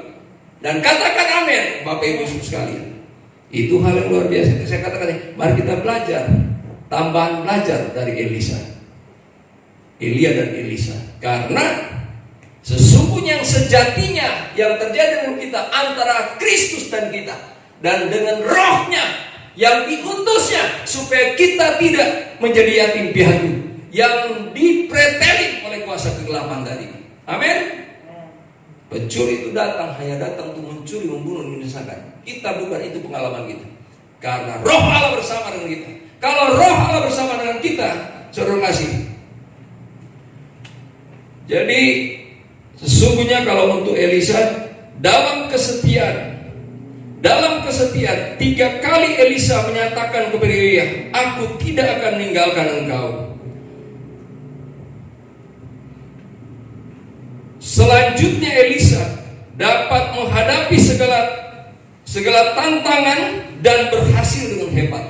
Dan katakan amin, Bapak Ibu sekalian. Itu hal yang luar biasa. Saya katakan, mari kita belajar, tambahan belajar dari Elia dan Elisa. Karena sesungguhnya yang sejatinya yang terjadi dengan kita antara Kristus dan kita, dan dengan rohnya yang diutusnya supaya kita tidak menjadi yatim piatu yang dipreteli oleh kuasa kegelapan tadi. Amin. Pencuri itu hanya datang untuk mencuri, membunuh, membinasakan. Kita bukan itu pengalaman kita. Karena roh Allah bersama dengan kita. Kalau roh Allah bersama dengan kita, saudara kasih. Jadi sesungguhnya kalau untuk Elisa, dalam kesetiaan 3 kali Elisa menyatakan kepada Elia, aku tidak akan meninggalkan engkau. Selanjutnya Elisa dapat menghadapi segala tantangan dan berhasil dengan hebat.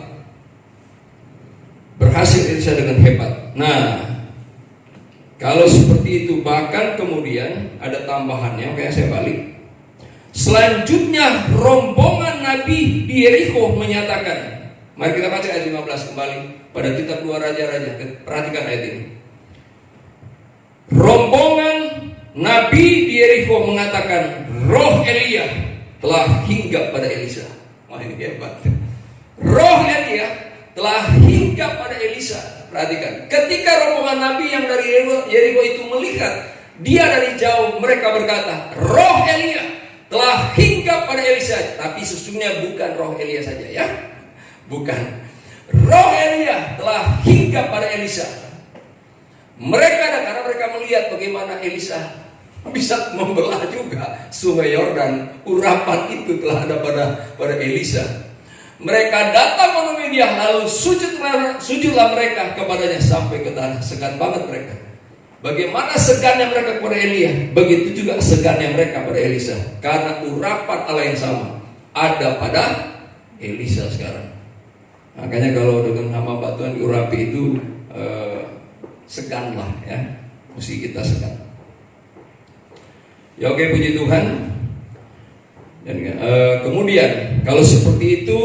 Berhasil Elisa dengan hebat. Nah, kalau seperti itu, bahkan kemudian ada tambahannya. Oke, saya balik. Selanjutnya rombongan Nabi di Yeriko menyatakan, mari kita baca ayat 15 kembali pada kitab 2 Raja-Raja. Perhatikan ayat ini. Rombongan Nabi di Yeriko mengatakan, roh Elia telah hinggap pada Elisa. Wah, ini hebat. Roh Elia telah hinggap pada Elisa. Perhatikan, ketika rombongan Nabi yang dari Yeriko itu melihat dia dari jauh, mereka berkata, roh Elia telah hinggap pada Elisa. Tapi sesungguhnya bukan roh Elia saja, ya. Bukan. Roh Elia telah hinggap pada Elisa. Mereka karena mereka melihat bagaimana Elisa bisa membelah juga sungai Yordan. Urapan itu telah ada pada Elisa. Mereka datang menemui dia, lalu sujudlah mereka kepadanya sampai ke tanah. Segan banget mereka. Bagaimana segannya mereka kepada Elia, begitu juga segannya mereka pada Elisa. Karena urapan Allah yang sama ada pada Elisa sekarang. Makanya kalau dengan hamba Tuhan diurapi itu seganlah ya, mesti kita segan. Ya oke, puji Tuhan. Dan kemudian kalau seperti itu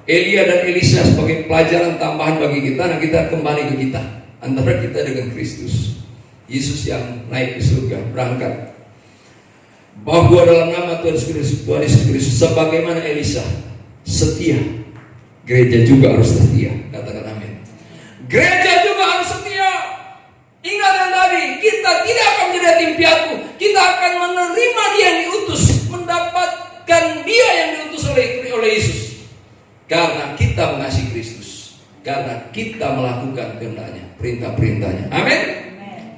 Elia dan Elisa sebagai pelajaran tambahan bagi kita. Nah, kita kembali ke kita, antara kita dengan Kristus Yesus yang naik ke surga, berangkat. Bahwa dalam nama Tuhan Yesus Kristus, sebagaimana Elisa setia, gereja juga harus setia. Katakan amin. Gereja juga harus setia. Ingat yang tadi, kita tidak akan menjadi yatim piatu. Kita akan menerima dia yang diutus, mendapatkan dia yang diutus oleh Yesus. Karena kita mengasihi Kristus, karena kita melakukan kehendaknya, perintah-perintahnya. Amin.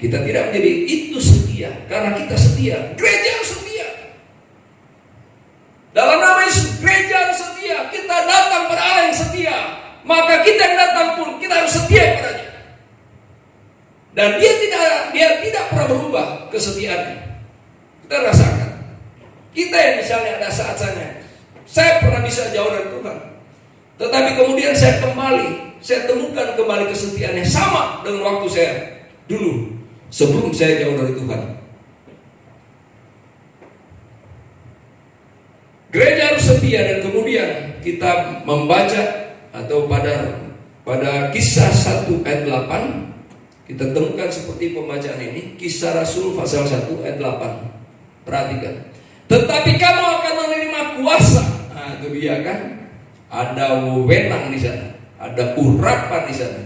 Kita tidak menjadi itu setia, karena kita setia. Gereja harus setia. Dalam nama Yesus, gereja harus setia. Kita datang pada Allah yang setia, maka kita yang datang pun kita harus setia kepadanya. Dan dia tidak pernah berubah kesetiaannya. Kita rasakan. Kita yang misalnya ada saat-saatnya, saya pernah bisa jauh dari Tuhan, tetapi kemudian saya temukan kembali kesetiaannya sama dengan waktu saya dulu sebelum saya jauh dari Tuhan. Gereja harus setia. Dan kemudian kita membaca atau pada Kisah 1 ayat 8 kita temukan seperti pembacaan ini. Kisah Rasul pasal 1 ayat 8. Perhatikan. Tetapi kamu akan menerima kuasa. Nah, itu dia kan. Ada wewenang di sana, ada urapan di sana.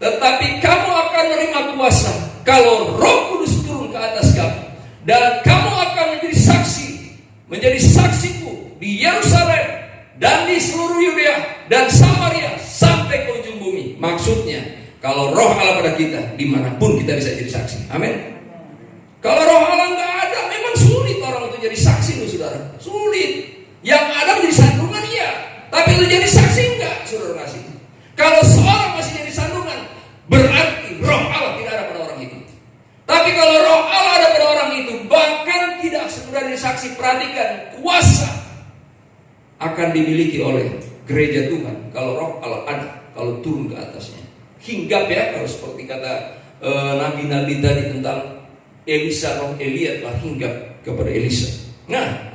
Tetapi kamu akan menerima kuasa kalau Roh Kudus turun ke atas kamu, dan kamu akan menjadi saksiku di Yerusalem dan di seluruh Yudea dan Samaria sampai ke ujung bumi. Maksudnya, kalau Roh Allah pada kita, dimanapun kita bisa jadi saksi. Amin. Kalau Roh Allah nggak ada, memang sulit orang untuk jadi saksi, loh saudara. Sulit. Yang ada menjadi sandungan, iya. Tapi itu jadi saksi enggak, saudara kasih. Kalau seorang masih jadi sandungan, berarti Roh Allah tidak ada pada orang itu. Tapi kalau Roh Allah ada pada orang itu, bahkan tidak sekedar jadi saksi, perhatikan, kuasa akan dimiliki oleh gereja Tuhan. Kalau Roh Allah ada, kalau turun ke atasnya. Hinggap ya, kalau seperti kata nabi-nabi tadi tentang Elisa, Roh Elia telah hinggap kepada Elisa. Nah,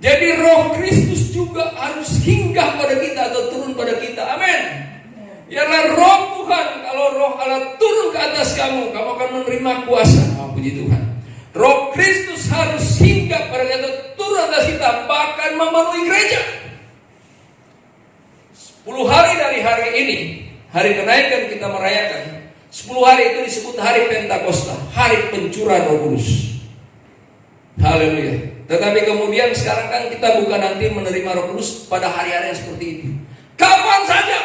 jadi Roh Kristus juga harus hinggap pada kita atau turun pada kita. Amin. Ialah Roh Tuhan. Kalau Roh Allah turun ke atas kamu, kamu akan menerima kuasa. Oh, puji Tuhan. Roh Kristus harus hinggap pada kita, turun atas kita, bahkan memenuhi gereja. 10 hari dari hari ini, hari kenaikan kita merayakan. 10 hari itu disebut hari Pentakosta, hari pencurahan Roh Kudus. Haleluya. Tetapi kemudian sekarang kan kita bukan nanti menerima Roh Kudus pada hari-hari yang seperti itu. Kapan saja,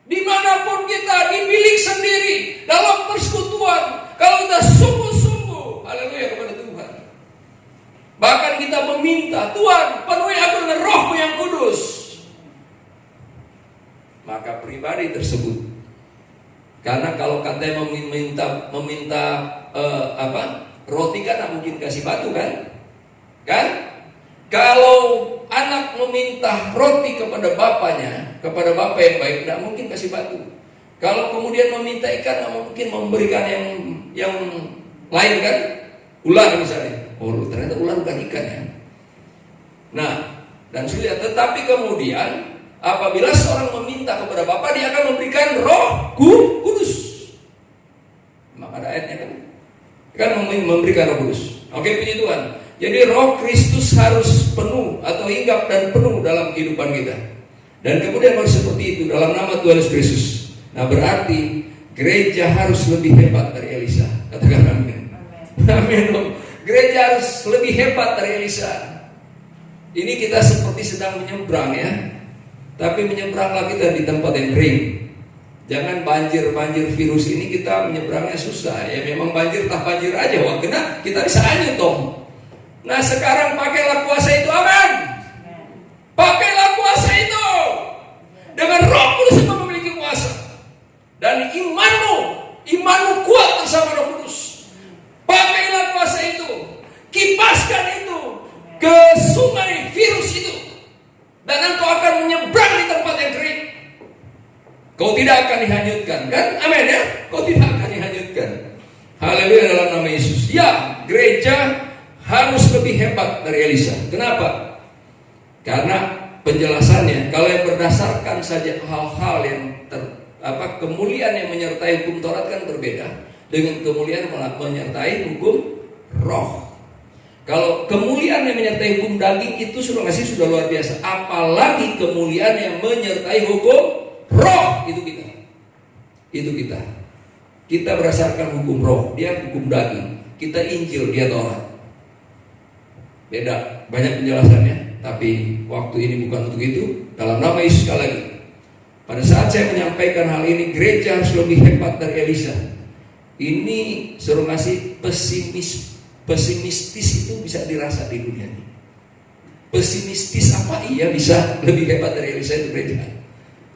dimanapun kita, di bilik sendiri, dalam persekutuan, kalau kita sungguh-sungguh, haleluya kepada Tuhan. Bahkan kita meminta, Tuhan penuhi aku dengan Roh-Mu yang kudus. Maka pribadi tersebut, karena kalau katanya meminta roti kan tak mungkin kasih batu kan? Kalau anak meminta roti kepada bapaknya, kepada bapak yang baik, tidak mungkin kasih batu. Kalau kemudian meminta ikan, tidak mungkin memberikan yang lain kan? Ular misalnya. Oh, ternyata ular bukan ikan ya. Nah, dan sudah. Tetapi kemudian apabila seorang meminta kepada bapak, dia akan memberikan Roh Kudus. Maka ada ayatnya kan memberikan Roh Kudus. Oke, puji Tuhan. Jadi Roh Kristus harus penuh atau hinggap dan penuh dalam kehidupan kita. Dan kemudian harus seperti itu dalam nama Tuhan Yesus Kristus. Nah, berarti gereja harus lebih hebat dari Elisa. Katakan amin. Amin. Gereja harus lebih hebat dari Elisa. Ini kita seperti sedang menyeberang ya. Tapi menyeberanglah kita di tempat yang kering. Jangan banjir virus ini kita menyeberangnya susah. Ya memang banjir tak banjir aja, wah kena kita bisa hanyut dong. Nah sekarang pakailah kuasa itu, amin. Pakailah kuasa itu. Dengan Roh Kudus yang memiliki kuasa. Dan imanmu kuat bersama Roh Kudus. Pakailah kuasa itu. Kipaskan itu ke sungai virus itu. Dan engkau akan menyeberang di tempat yang kering. Kau tidak akan dihanyutkan, kan? Amin ya. Kau tidak akan dihanyutkan. Haleluya dalam nama Yesus. Ya, gereja harus lebih hebat dari Elisa. Kenapa? Karena penjelasannya, kalau yang berdasarkan saja hal-hal yang kemuliaan yang menyertai hukum Taurat kan berbeda dengan kemuliaan menyertai hukum roh. Kalau kemuliaan yang menyertai hukum daging itu sudah luar biasa. Apalagi kemuliaan yang menyertai hukum roh, itu kita. Kita berdasarkan hukum roh, dia hukum daging. Kita Injil, dia Taurat. Beda, banyak penjelasannya. Tapi waktu ini bukan untuk itu. Dalam nama Yesus sekali lagi, pada saat saya menyampaikan hal ini, gereja harus lebih hebat dari Elisa. Ini suruh ngasih pesimistis itu bisa dirasa di dunia ini. Pesimistis apa? Iya bisa lebih hebat dari Elisa itu gereja.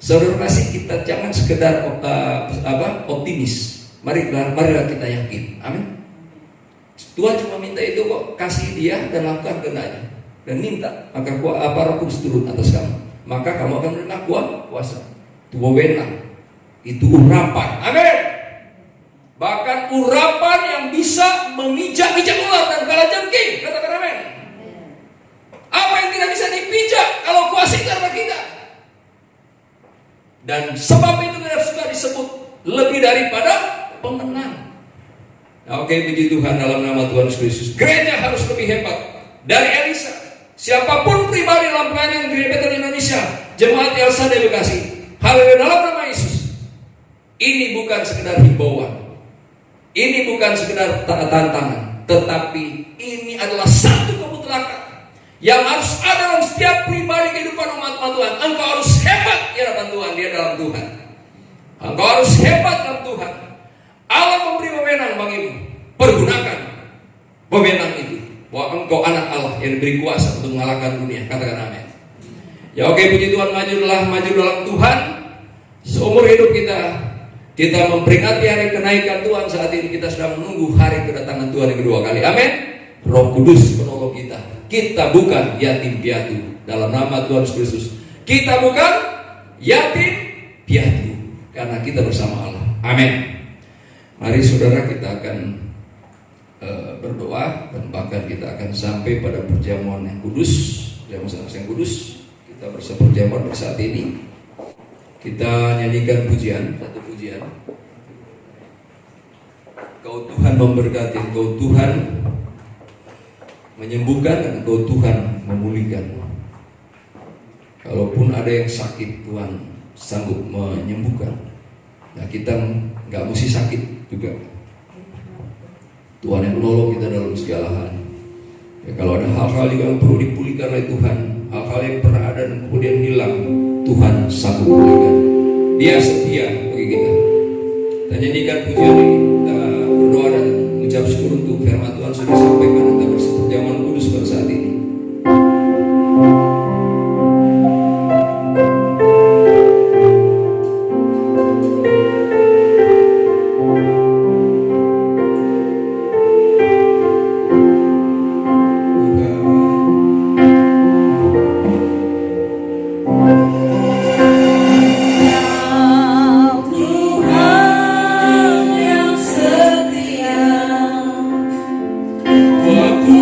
Saudara kasih, kita jangan sekedar optimis. Marilah kita yakin. Amin. Tuhan cuma minta itu kok, kasih dia dan lakukan kehendaknya. Dan minta, maka Roh Kudus turun atas kamu. Maka kamu akan menerima kuasa. Itu wewenang. Itu urapan. Amin. Bahkan urapan yang bisa memijak-mijak ular dan kalajengking. Katakan amin. Apa yang tidak bisa dipijak kalau kuasa itu ada kita. Dan sebab itu kita sudah disebut lebih daripada pemenang. Nah, oke, puji Tuhan dalam nama Tuhan Yesus. Gereja harus lebih hebat dari Elisa. Siapapun pribadi dalam pelayanan Gereja Bethel Indonesia, Jemaat Elsa di Bekasi, haleluya dalam nama Yesus. Ini bukan sekedar himbauan. Ini bukan sekedar tantangan, tetapi ini adalah satu kemutlakan yang harus ada dalam setiap pribadi kehidupan umat Tuhan. Engkau harus hebat di hadapan Tuhan, dia dalam Tuhan. Engkau harus hebat dalam Tuhan. Allah memberi wewenang bagimu. Pergunakan wewenang itu. Bahwa engkau anak Allah yang diberi kuasa untuk mengalahkan dunia. Katakan amin. Ya oke, puji Tuhan, maju dalam Tuhan. Seumur hidup kita memperingati hari kenaikan Tuhan. Saat ini kita sedang menunggu hari kedatangan Tuhan yang kedua kali. Amin. Roh Kudus penolong kita. Kita bukan yatim piatu. Dalam nama Tuhan Yesus, kita bukan yatim piatu, karena kita bersama Allah. Amin. Mari saudara, kita akan berdoa, dan bahkan kita akan sampai pada perjamuan yang kudus. Perjamuan yang kudus. Kita berjamuan saat ini. Kita nyanyikan satu pujian. Kau Tuhan memberkati, Kau Tuhan menyembuhkan, dan Kau Tuhan memulihkan. Kalaupun ada yang sakit, Tuhan sanggup menyembuhkan. Nah, kita nggak mesti sakit juga. Tuhan yang menolong kita dalam segala hal. Ya, kalau ada hal-hal yang perlu dipulihkan oleh Tuhan, hal-hal yang pernah ada dan kemudian hilang, Tuhan sanggup pulihkan. Dia setia bagi kita. Kita nyanyikan pujian ini, kita berdoa dan mengucap syukur untuk firman Tuhan sudah disampaikan. Kita berperjamuan kudus pada saat ini. Tuhan yang setia, waktu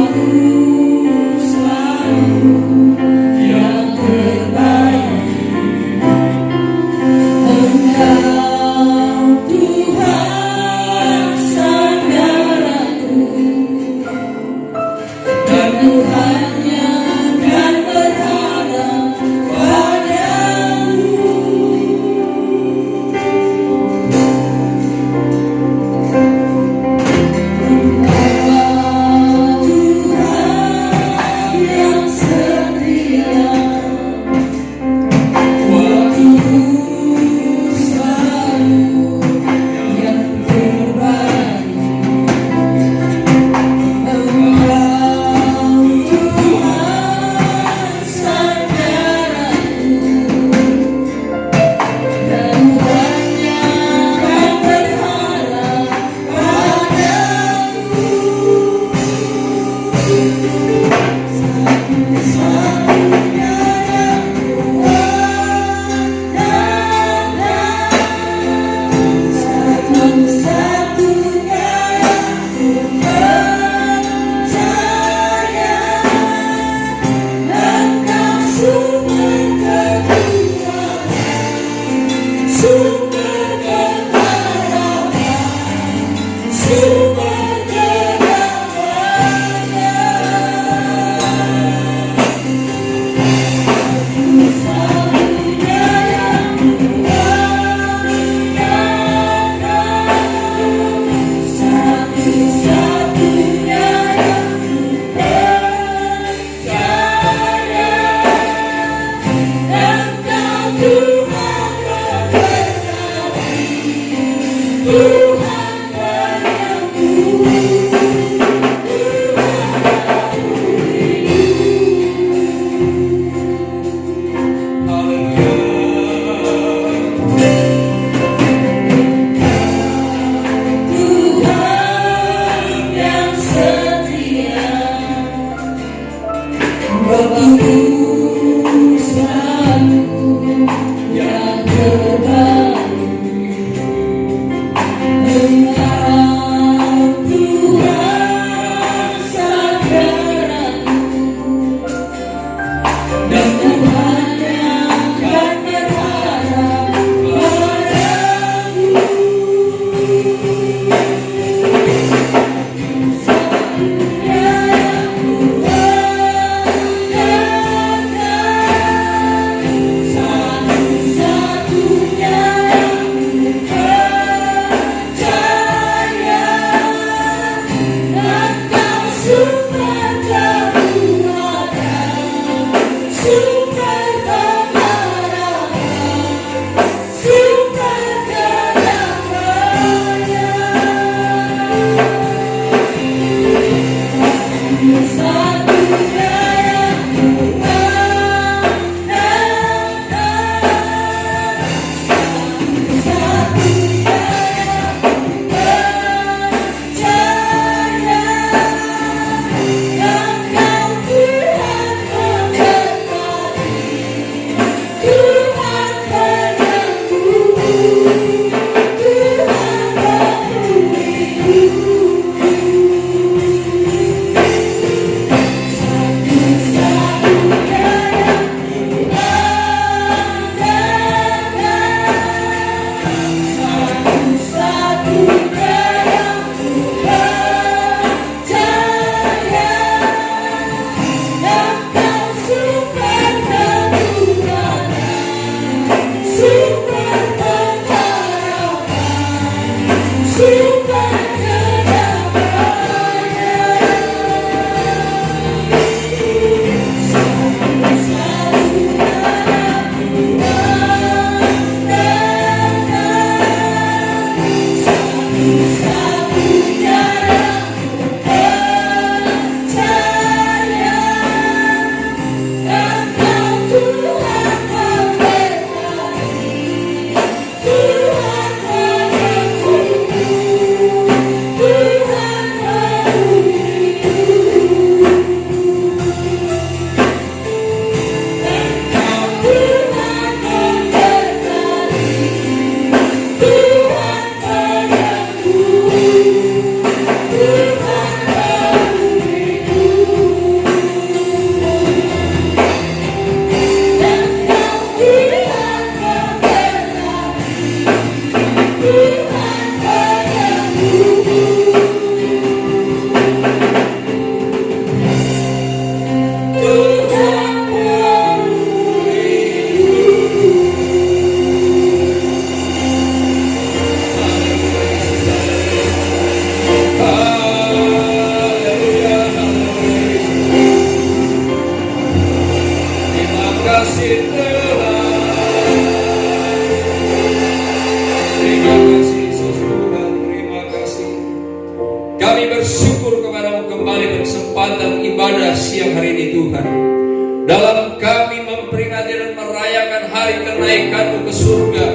hari kenaikan-Mu ke surga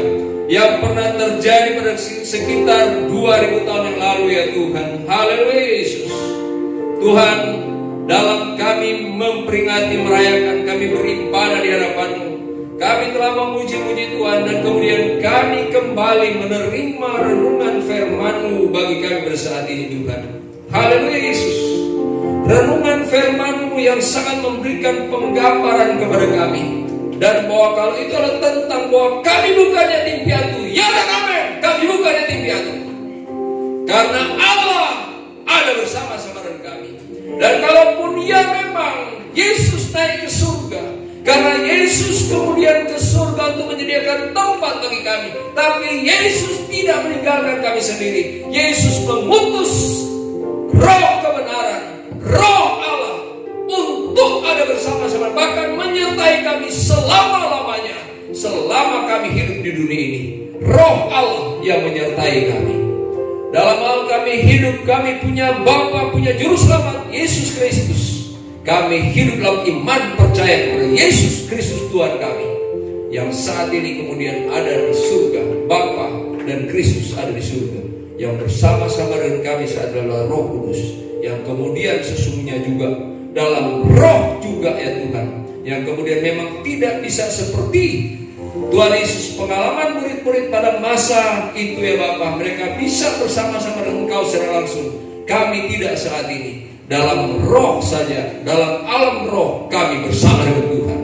yang pernah terjadi pada sekitar 2000 tahun yang lalu ya Tuhan. Haleluya Yesus. Tuhan, dalam kami memperingati, merayakan, kami beribadah di hadapan-Mu, kami telah memuji-muji Tuhan, dan kemudian kami kembali menerima renungan firman-Mu bagi kami pada saat ini Tuhan. Haleluya Yesus. Renungan firman-Mu yang sangat memberikan penggambaran kepada kami, dan bahwa kalau itu adalah tentang bahwa kami bukan yatim piatu. Ya dan amin, kami bukan yatim piatu, karena Allah ada bersama-sama dengan kami. Dan kalaupun ya memang Yesus naik ke surga, karena Yesus kemudian ke surga untuk menyediakan tempat bagi kami, tapi Yesus tidak meninggalkan kami sendiri. Yesus mengutus Roh kebenaran, Roh Allah, untuk ada bersama-sama, bahkan menyertai kami selama-lamanya, selama kami hidup di dunia ini. Roh Allah yang menyertai kami. Dalam hal kami hidup, kami punya Bapa, punya Juru Selamat Yesus Kristus. Kami hidup dalam iman percaya kepada Yesus Kristus Tuhan kami, yang saat ini kemudian ada di surga. Bapa dan Kristus ada di surga. Yang bersama-sama dengan kami saat adalah Roh Kudus, yang kemudian sesungguhnya juga dalam roh juga ya Tuhan, yang kemudian memang tidak bisa seperti Tuhan Yesus pengalaman murid-murid pada masa itu ya Bapa, mereka bisa bersama-sama dengan Engkau secara langsung. Kami tidak saat ini. Dalam roh saja, dalam alam roh kami bersama dengan Tuhan.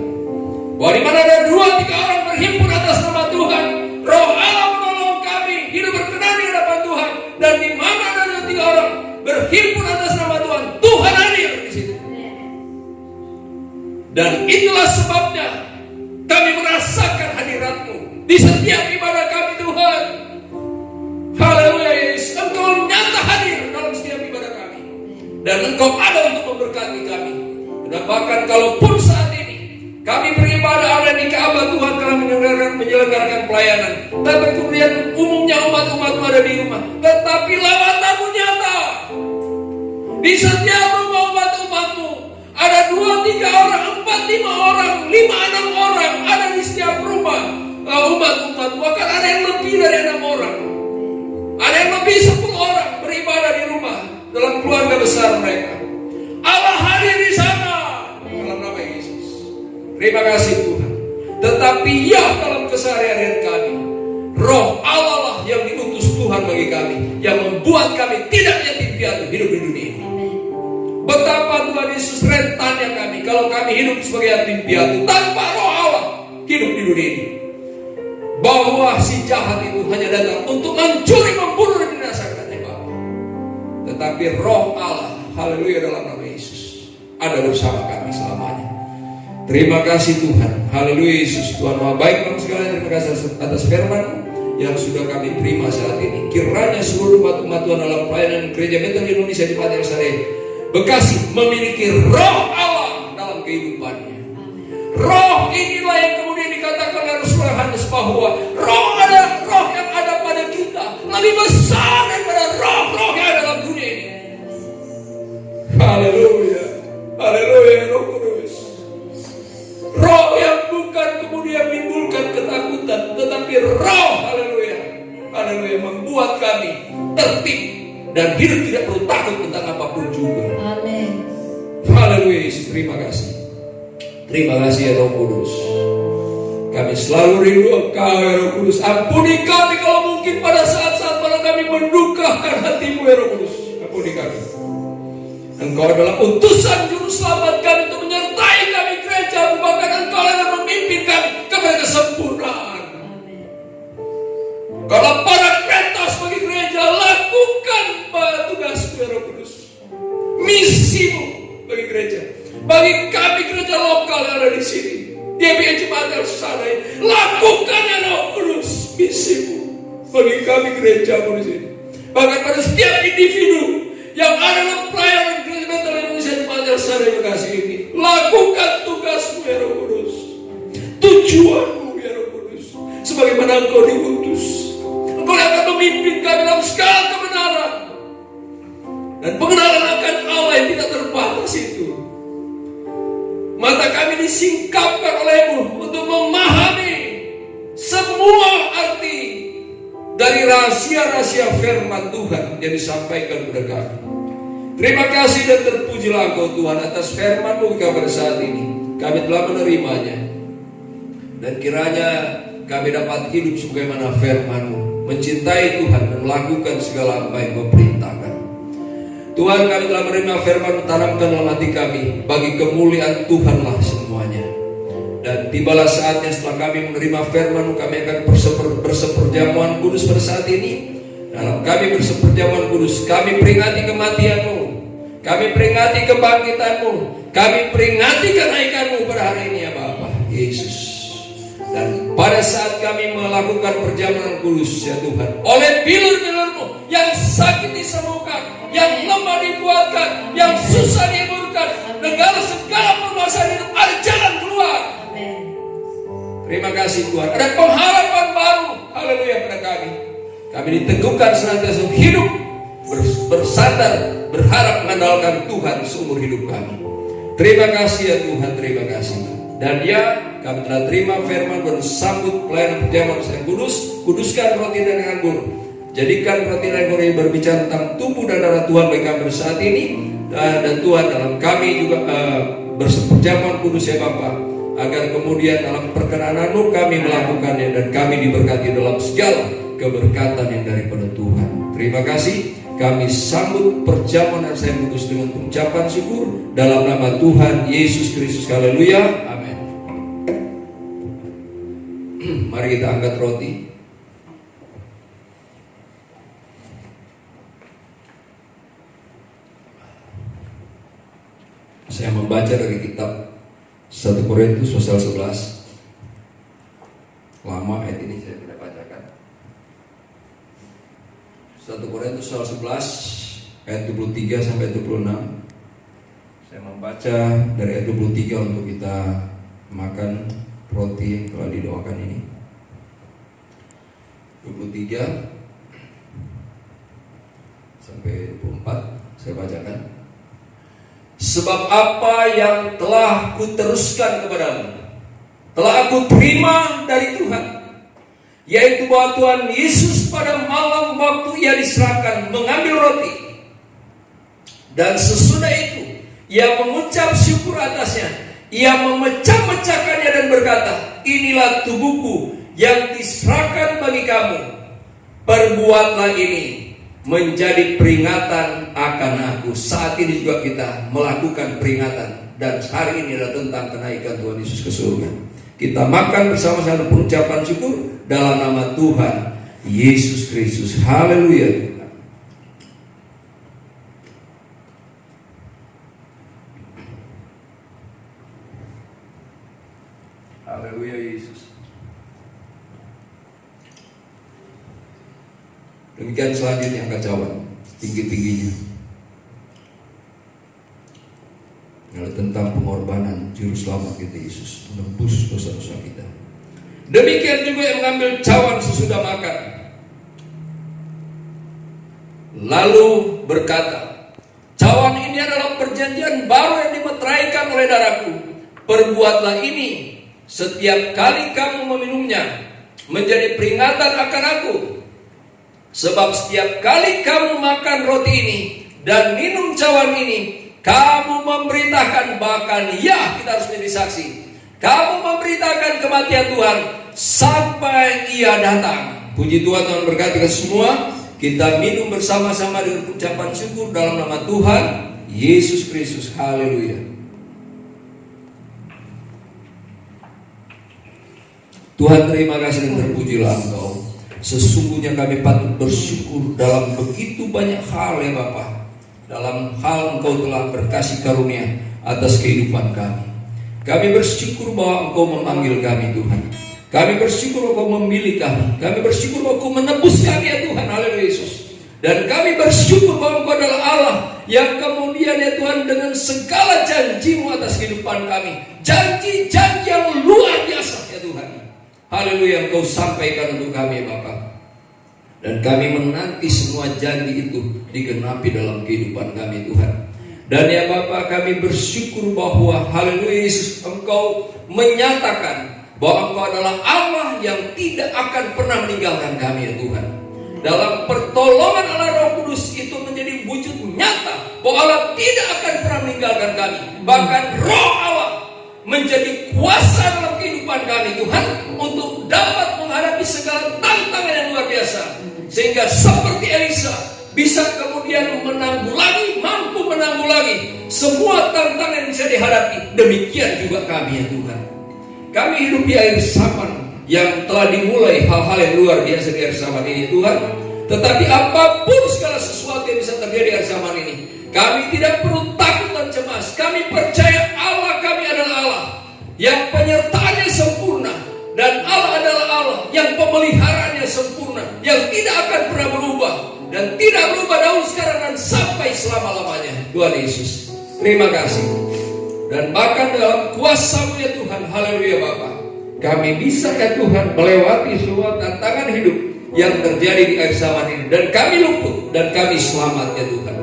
Bahwa di mana ada 2-3 orang berhimpun atas nama Tuhan, Roh Allah menolong kami hidup berkenan di hadapan Tuhan. Dan di mana ada 2-3 orang berhimpun atas nama Tuhan, Tuhan hadir di situ. Dan itulah sebabnya kami merasakan hadirat-Mu di setiap ibadah kami Tuhan. Haleluya Yesus, Engkau nyata hadir dalam setiap ibadah kami, dan Engkau ada untuk memberkati kami. Dan bahkan kalaupun saat ini kami beribadah ada di Ka'bah, Tuhan telah menyelenggarakan pelayanan, tapi kemudian umumnya umat-umat-Mu ada di rumah, tetapi lawatan-Mu nyata di setiap rumah umat-umat-Mu. Ada 2-3 orang, 4-5 orang, 5-6 orang ada di setiap rumah umat-umat. Bahkan ada yang lebih dari 6 orang, ada yang lebih 10 orang beribadah di rumah dalam keluarga besar mereka. Allah hadir di sana dalam nama Yesus. Terima kasih Tuhan. Tetapi ya dalam keseharian kami, Roh Allah lah yang diutus Tuhan bagi kami, yang membuat kami tidak yatim piatu hidup di dunia ini. Betapa Tuhan Yesus rentannya kami kalau kami hidup sebagai yatim piatu tanpa Roh Allah hidup di dunia ini. Bahwa si jahat itu hanya datang untuk mencuri, membunuh, dan membinasakan ya Bapa. Tetapi Roh Allah, haleluya, dalam nama Yesus ada bersama kami selamanya. Terima kasih Tuhan. Haleluya Yesus, Tuhan Maha baik bagi sekalian. Terima kasih atas firman yang sudah kami terima saat ini. Kiranya seluruh umat-umat Tuhan dalam pelayanan Gereja Bethel Indonesia di Patel Sare Bekasi memiliki Roh Allah dalam kehidupannya. Roh inilah yang kemudian dikatakan oleh Rasulullah Yohanes bahwa roh yang ada pada kita lebih besar daripada roh-roh yang ada dalam dunia ini. Haleluya, haleluya, Roh Kudus. Roh yang bukan kemudian menimbulkan ketakutan, tetapi roh, haleluya, haleluya, membuat kami tertib dan hidup tidak perlu takut tentang apapun juga. Amin. Haleluya Yesus, terima kasih. Terima kasih ya Roh Kudus. Kami selalu rindu Engkau ya Roh Kudus. Ampuni kami kalau mungkin pada saat-saat pada kami mendukakan hati-Mu ya Roh Kudus. Ampuni kami. Engkau adalah utusan Juru Selamat kami untuk menyertai kami gereja. Bahkan Engkau yang memimpin kami kepada kesempurnaan. Kalau para kreator bagi gereja, lakukan tugas-Mu ya Roh Kudus, misi-Mu bagi gereja, bagi kami gereja lokal yang ada di sini, GBI Jemaat Al-Sadai, lakukan ya Roh Kudus, misi-Mu bagi kami gereja-Mu di sini. Bahkan pada setiap individu yang ada dalam pelayanan Gereja Bethel Indonesia Jemaat Al-Sadai Bekasi ini, lakukan tugas-Mu ya Roh Kudus, tujuan-Mu ya Roh Kudus, sebagaimana Engkau diutus. Engkau akan memimpin kami dalam segala kebenaran dan pengenalan akan Allah yang tidak terbatas itu. Mata kami disingkapkan oleh-Mu untuk memahami dari rahasia-rahasia firman Tuhan yang disampaikan kepada kami. Terima kasih dan terpujilah Engkau Tuhan atas firman-Mu pada saat ini. Kami telah menerimanya. Dan kiranya kami dapat hidup sebagaimana firman-Mu, mencintai Tuhan dan melakukan segala apa yang Kau perintahkan. Tuhan, kami telah menerima firman-Mu, tanamkan dalam hati kami, bagi kemuliaan Tuhanlah semuanya. Dan tibalah saatnya setelah kami menerima firman-Mu, kami akan berseperjamuan kudus pada saat ini. Dalam kami berseperjamuan kudus, kami peringati kematian-Mu, kami peringati kebangkitan-Mu, kami peringati kenaikan-Mu pada hari ini ya Bapa Yesus. Dan pada saat kami melakukan perjamuan kudus ya Tuhan, oleh bilur-bilur-Mu yang sakit disembuhkan, yang lemah dikuatkan, yang susah dihiburkan, segala permasalahan hidup ada jalan keluar. Terima kasih Tuhan, ada pengharapan baru, haleluya pada kami. Kami diteguhkan senantiasa hidup, bersandar, berharap mengandalkan Tuhan seumur hidup kami. Terima kasih ya Tuhan, terima kasih. Dan ya, kami telah terima firman dan sambut pelayanan perjamuan yang kudus. Kuduskan roti dan anggur. Jadikan roti dan anggur yang berbicara tentang tubuh dan darah Tuhan bagi kami saat ini. Dan Tuhan dalam kami juga berseperjamuan kudus ya Bapa, agar kemudian dalam perkenanan-Mu kami melakukannya dan kami diberkati dalam segala keberkatan yang daripada Tuhan. Terima kasih. Kami sambut perjamuan dan saya kudus dengan ucapan syukur dalam nama Tuhan Yesus Kristus. Haleluya. Amin. Mari kita angkat roti. Saya membaca dari kitab 1 Korintus pasal 11. Lama ayat ini saya tidak bacakan. 1 Korintus pasal 11 ayat 23 sampai 26. Saya membaca dari ayat 23 untuk kita makan roti yang telah didoakan ini. 23 sampai 24 saya bacakan. Sebab apa yang telah kuteruskan kepadamu telah aku terima dari Tuhan, yaitu bahwa Tuhan Yesus pada malam waktu Ia diserahkan mengambil roti, dan sesudah itu Ia mengucap syukur atasnya, Ia memecah-mecahkannya dan berkata, inilah tubuhku yang diserahkan bagi kamu, perbuatlah ini menjadi peringatan akan aku. Saat ini juga kita melakukan peringatan, dan hari ini adalah tentang kenaikan Tuhan Yesus ke surga. Kita makan bersama-sama pengucapan syukur dalam nama Tuhan Yesus Kristus. Haleluya. Haleluya Yesus. Demikian selanjutnya angkat cawan tinggi-tingginya. Adalah tentang pengorbanan juru selamat kita Yesus menembus dosa-dosa kita. Demikian juga yang mengambil cawan sesudah makan, lalu berkata, cawan ini adalah perjanjian baru yang dimeteraikan oleh darahku. Perbuatlah ini setiap kali kamu meminumnya menjadi peringatan akan aku. Sebab setiap kali kamu makan roti ini dan minum cawan ini, kamu memberitakan, bahkan ya kita harus menjadi saksi, kamu memberitakan kematian Tuhan sampai Ia datang. Puji Tuhan, Tuhan berkati kita semua. Kita minum bersama-sama dengan ucapan syukur dalam nama Tuhan Yesus Kristus. Haleluya. Tuhan, terima kasih dan terpujilah Engkau. Sesungguhnya kami patut bersyukur dalam begitu banyak hal ya Bapa. Dalam hal Engkau telah berkasih karunia atas kehidupan kami. Kami bersyukur bahwa Engkau memanggil kami Tuhan. Kami bersyukur bahwa Engkau memilih kami. Kami bersyukur bahwa Engkau menebus kami ya Tuhan. Haleluya Yesus. Dan kami bersyukur bahwa Engkau adalah Allah yang kemudian ya Tuhan dengan segala janji-Mu atas kehidupan kami, janji-janji yang luar biasa ya Tuhan. Haleluya, Engkau sampaikan untuk kami Bapa. Dan kami menanti semua janji itu digenapi dalam kehidupan kami Tuhan. Dan ya Bapa, kami bersyukur bahwa haleluya Yesus, Engkau menyatakan bahwa Engkau adalah Allah yang tidak akan pernah meninggalkan kami ya Tuhan. dalam pertolongan Allah Roh Kudus itu menjadi wujud nyata bahwa Allah tidak akan pernah meninggalkan kami. Bahkan Roh Allah menjadi kuasa dalam kehidupan kami Tuhan, untuk dapat menghadapi segala tantangan yang luar biasa, sehingga seperti Elisa bisa kemudian mampu menanggulangi semua tantangan yang bisa dihadapi. Demikian juga kami ya Tuhan. Kami hidup di air zaman yang telah dimulai hal-hal yang luar biasa di air zaman ini Tuhan. Tetapi apapun segala sesuatu yang bisa terjadi di air zaman ini, kami tidak perlu takut dan cemas. Kami percaya Allah kami adalah Allah yang penyertaannya sempurna, dan Allah adalah Allah yang pemeliharaannya sempurna, yang tidak akan pernah berubah, dan tidak berubah dahulu, sekarang, dan sampai selama-lamanya. Tuhan Yesus, terima kasih. Dan bahkan dalam kuasa-Mu ya Tuhan, haleluya Bapa, kami bisa ya Tuhan melewati semua tantangan hidup yang terjadi di akhir zaman ini, dan kami luput dan kami selamat ya Tuhan.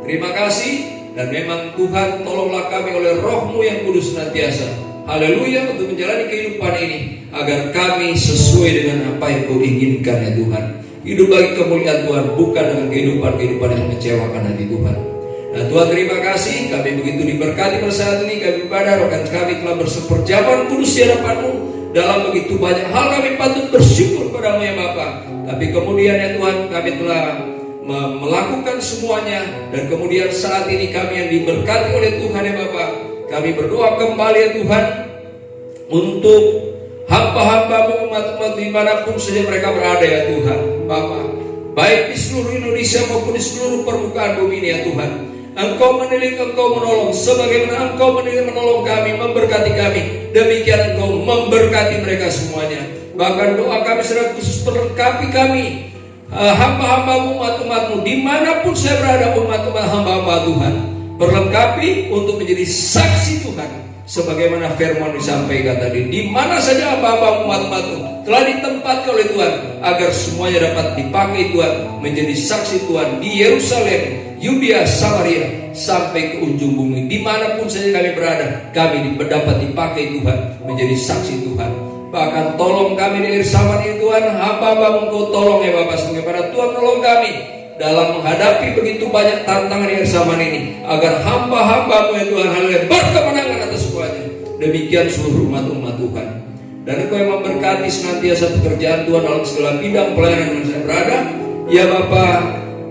Terima kasih. Dan memang Tuhan, tolonglah kami oleh Roh-Mu yang kudus senantiasa, haleluya, untuk menjalani kehidupan ini, agar kami sesuai dengan apa yang Kau inginkan ya Tuhan. Hidup bagi kemuliaan Tuhan, bukan dengan kehidupan yang mengecewakan hati Tuhan. Nah Tuhan, terima kasih. Kami begitu diberkati pada saat ini. Kami pada rekan kami telah berseperjamuan kudus di hadapan-Mu. Dalam begitu banyak hal kami patut bersyukur padamu ya Bapa. Tapi kemudian ya Tuhan, kami telah melakukan semuanya, dan kemudian saat ini kami yang diberkati oleh Tuhan ya Bapa, kami berdoa kembali ya Tuhan untuk hamba-hamba-Mu, umat-umat dimanapun saja mereka berada ya Tuhan Bapa, baik di seluruh Indonesia maupun di seluruh permukaan bumi ini ya Tuhan. Engkau menilik, Engkau menolong, sebagaimana Engkau menilik menolong kami, memberkati kami, demikian Engkau memberkati mereka semuanya. Bahkan doa kami secara khusus perlengkapi kami, hamba-hamba-Mu, umat-umat-Mu, dimanapun saya berada, umat-umat hamba-hamba Tuhan, perlengkapi untuk menjadi saksi Tuhan, sebagaimana firman disampaikan tadi. Di mana saja hamba-hamba umat-Mu telah ditempatkan oleh Tuhan, agar semuanya dapat dipakai Tuhan menjadi saksi Tuhan di Yerusalem, Yudea, Samaria, sampai ke ujung bumi. Dimanapun saja kami berada, kami dapat dipakai Tuhan menjadi saksi Tuhan. Bahkan tolong kami di akhir zaman ini Tuhan, hamba-hamba-Mu Engkau tolong ya Bapak, sebagaimana Tuhan menolong kami dalam menghadapi begitu banyak tantangan di akhir zaman ini, agar hamba-hamba-Mu ya Tuhan, haleluya, berkemenangan atas semuanya. Demikian seluruh umat-umat Tuhan. Dan Engkau yang memberkati senantiasa pekerjaan Tuhan dalam segala bidang pelayanan yang saya berada ya Bapak,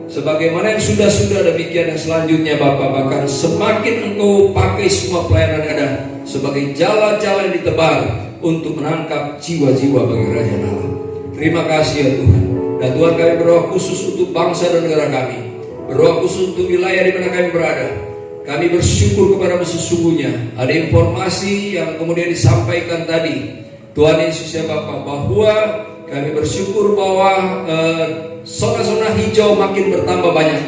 sebagaimana yang sudah-sudah, demikian yang selanjutnya Bapak. Bahkan semakin Engkau pakai semua pelayanan yang ada sebagai jala-jala yang ditebar untuk menangkap jiwa-jiwa bagi kerajaan Allah. Terima kasih ya Tuhan. Dan Tuhan, kami berdoa khusus untuk bangsa dan negara kami, berdoa khusus untuk wilayah di mana kami berada. Kami bersyukur kepada-Mu sesungguhnya ada informasi yang kemudian disampaikan tadi Tuhan Yesus ya Bapak, bahwa kami bersyukur bahwa zona-zona hijau makin bertambah banyak,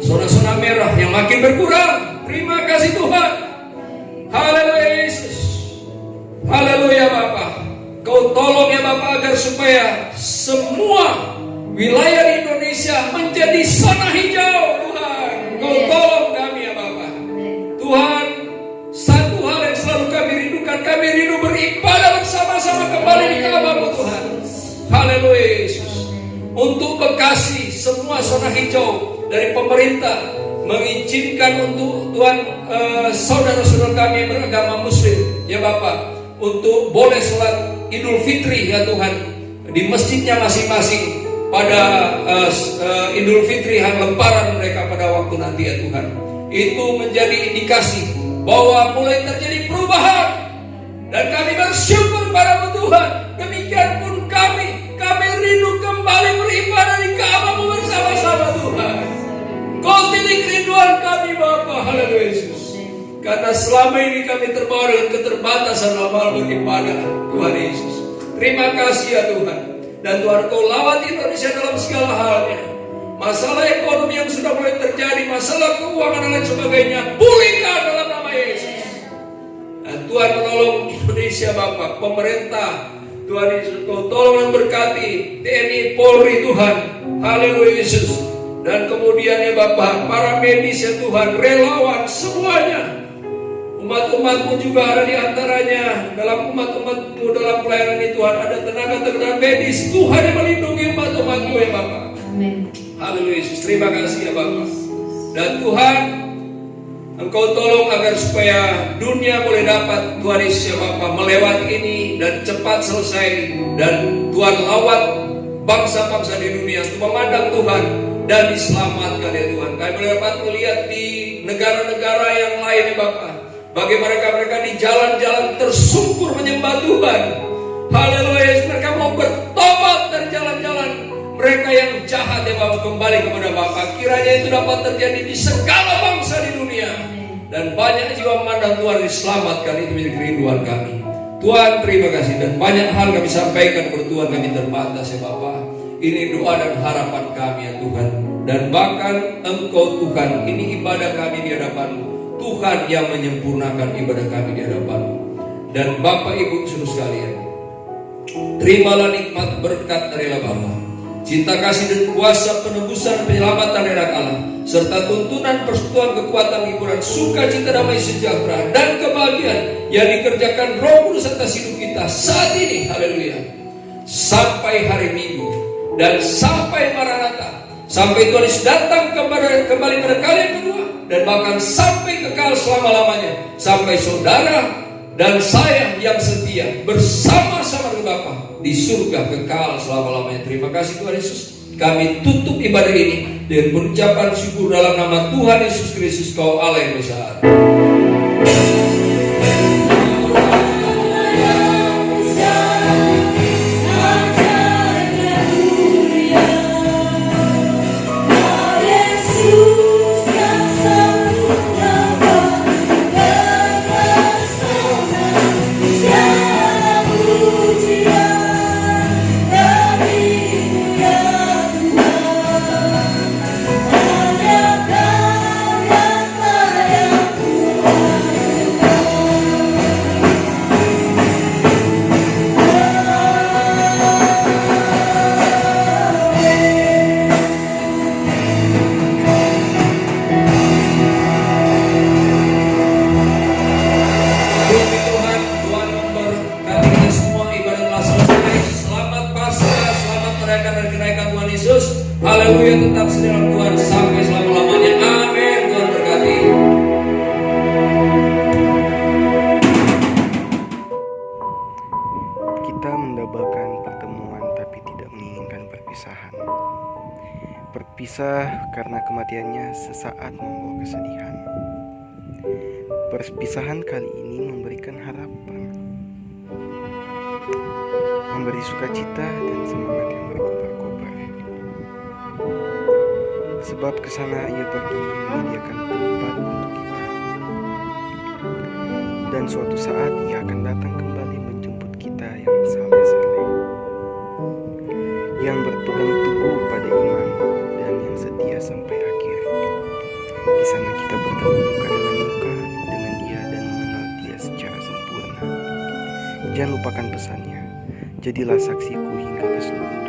zona-zona merah yang makin berkurang. Terima kasih Tuhan. Haleluya Yesus, haleluya Bapak. Kau tolong ya Bapak, agar supaya semua wilayah di Indonesia menjadi zona hijau Tuhan. Kau tolong kami ya Bapak. Tuhan, satu hal yang selalu kami rindukan, kami rindu beribadah bersama-sama kembali di Ka'bah-Mu Tuhan. Haleluya Yesus. Untuk Bekasi, semua zona hijau dari pemerintah mengizinkan untuk Tuhan, saudara-saudara kami yang beragama Muslim ya Bapak, untuk boleh sholat Idul Fitri ya Tuhan di masjidnya masing-masing pada Idul Fitri, hari lebaran mereka pada waktu nanti ya Tuhan. Itu menjadi indikasi bahwa mulai terjadi perubahan, dan kami bersyukur kepada-Mu Tuhan. Demikian pun kami rindu kembali beribadah di Ka'bah-Mu bersama-sama Tuhan. Kau titik kerinduan kami Bapa, haleluya Yesus. Karena selama ini kami terbawa dengan keterbatasan amal beribadah Tuhan Yesus. Terima kasih ya Tuhan. Dan Tuhan, Kau lawat Indonesia dalam segala halnya. Masalah ekonomi yang sudah mulai terjadi, masalah keuangan dan lain sebagainya, pulihkan dalam nama Yesus. Dan Tuhan menolong Indonesia Bapak, pemerintah Tuhan Yesus, Kau tolong dan berkati TNI, Polri Tuhan, haleluya Yesus. Dan kemudian ya Bapak, para medis ya Tuhan, relawan semuanya, Umat-umatmu juga ada di antaranya. Dalam umat-umatmu dalam pelayanan ini Tuhan, ada tenaga-tenaga medis. Tuhan yang melindungi umat-umatmu ya Bapak. Amin. Haleluya Yesus, terima kasih ya Bapak. Dan Tuhan, Engkau tolong agar supaya dunia boleh dapat Tuhan Yesus ya Bapak melewati ini dan cepat selesai. Dan Tuhan lawat bangsa-bangsa di dunia untuk memandang Tuhan dan diselamatkan ya Tuhan. Kami boleh dapat melihat di negara-negara yang lain ya Bapak, bagi mereka di jalan-jalan tersungkur menyembah Tuhan. Haleluya, mereka mau bertobat dari jalan-jalan mereka yang jahat ya Bapak, kembali kepada Bapak. Kiranya itu dapat terjadi di segala bangsa di dunia. Dan banyak jiwa memandang Tuhan diselamatkan, itu menjadi kerinduan kami. Tuhan terima kasih, dan banyak hal kami sampaikan kepada Tuhan, kami terbatas ya Bapak. Ini doa dan harapan kami ya Tuhan. Dan bahkan Engkau Tuhan, ini ibadah kami di hadapan-Mu. Tuhan yang menyempurnakan ibadah kami di hadapan-Mu. Dan Bapak Ibu saudara sekalian, terimalah nikmat berkat dari Allah Bapa, cinta kasih dan kuasa penebusan penyelamatan dari Allah, serta tuntunan persekutuan kekuatan hiburan sukacita damai sejahtera dan kebahagiaan yang dikerjakan Roh Kudus atas hidup kita saat ini, haleluya, sampai hari Minggu dan sampai Maranatha, sampai Tuhan Yesus datang kembali pada kali yang kedua, dan bahkan sampai kekal selama-lamanya, sampai saudara dan saya yang setia bersama-sama dengan Bapa di surga kekal selama-lamanya. Terima kasih Tuhan Yesus. Kami tutup ibadah ini dengan ucapan syukur dalam nama Tuhan Yesus Kristus, Kau Allah yang besar. Haleluya, tetap setia dalam Tuhan sampai selama-lamanya. Amin. Tuhan berkati. Kita mendambakan pertemuan tapi tidak menginginkan perpisahan. Berpisah karena kematiannya sesaat membawa kesedihan. Perpisahan kali ini memberikan harapan, memberi sukacita dan semangat yang berkobar-kobar. Sebab kesana ia pergi menyediakan tempat untuk kita. Dan suatu saat ia akan datang kembali menjemput kita yang saleh-saleh, yang berpegang teguh pada iman dan yang setia sampai akhir. Di sana kita bertemu muka dengan muka dengan dia dan mengenal dia secara sempurna. Jangan lupakan pesannya, jadilah saksiku hingga ke seluruh dunia.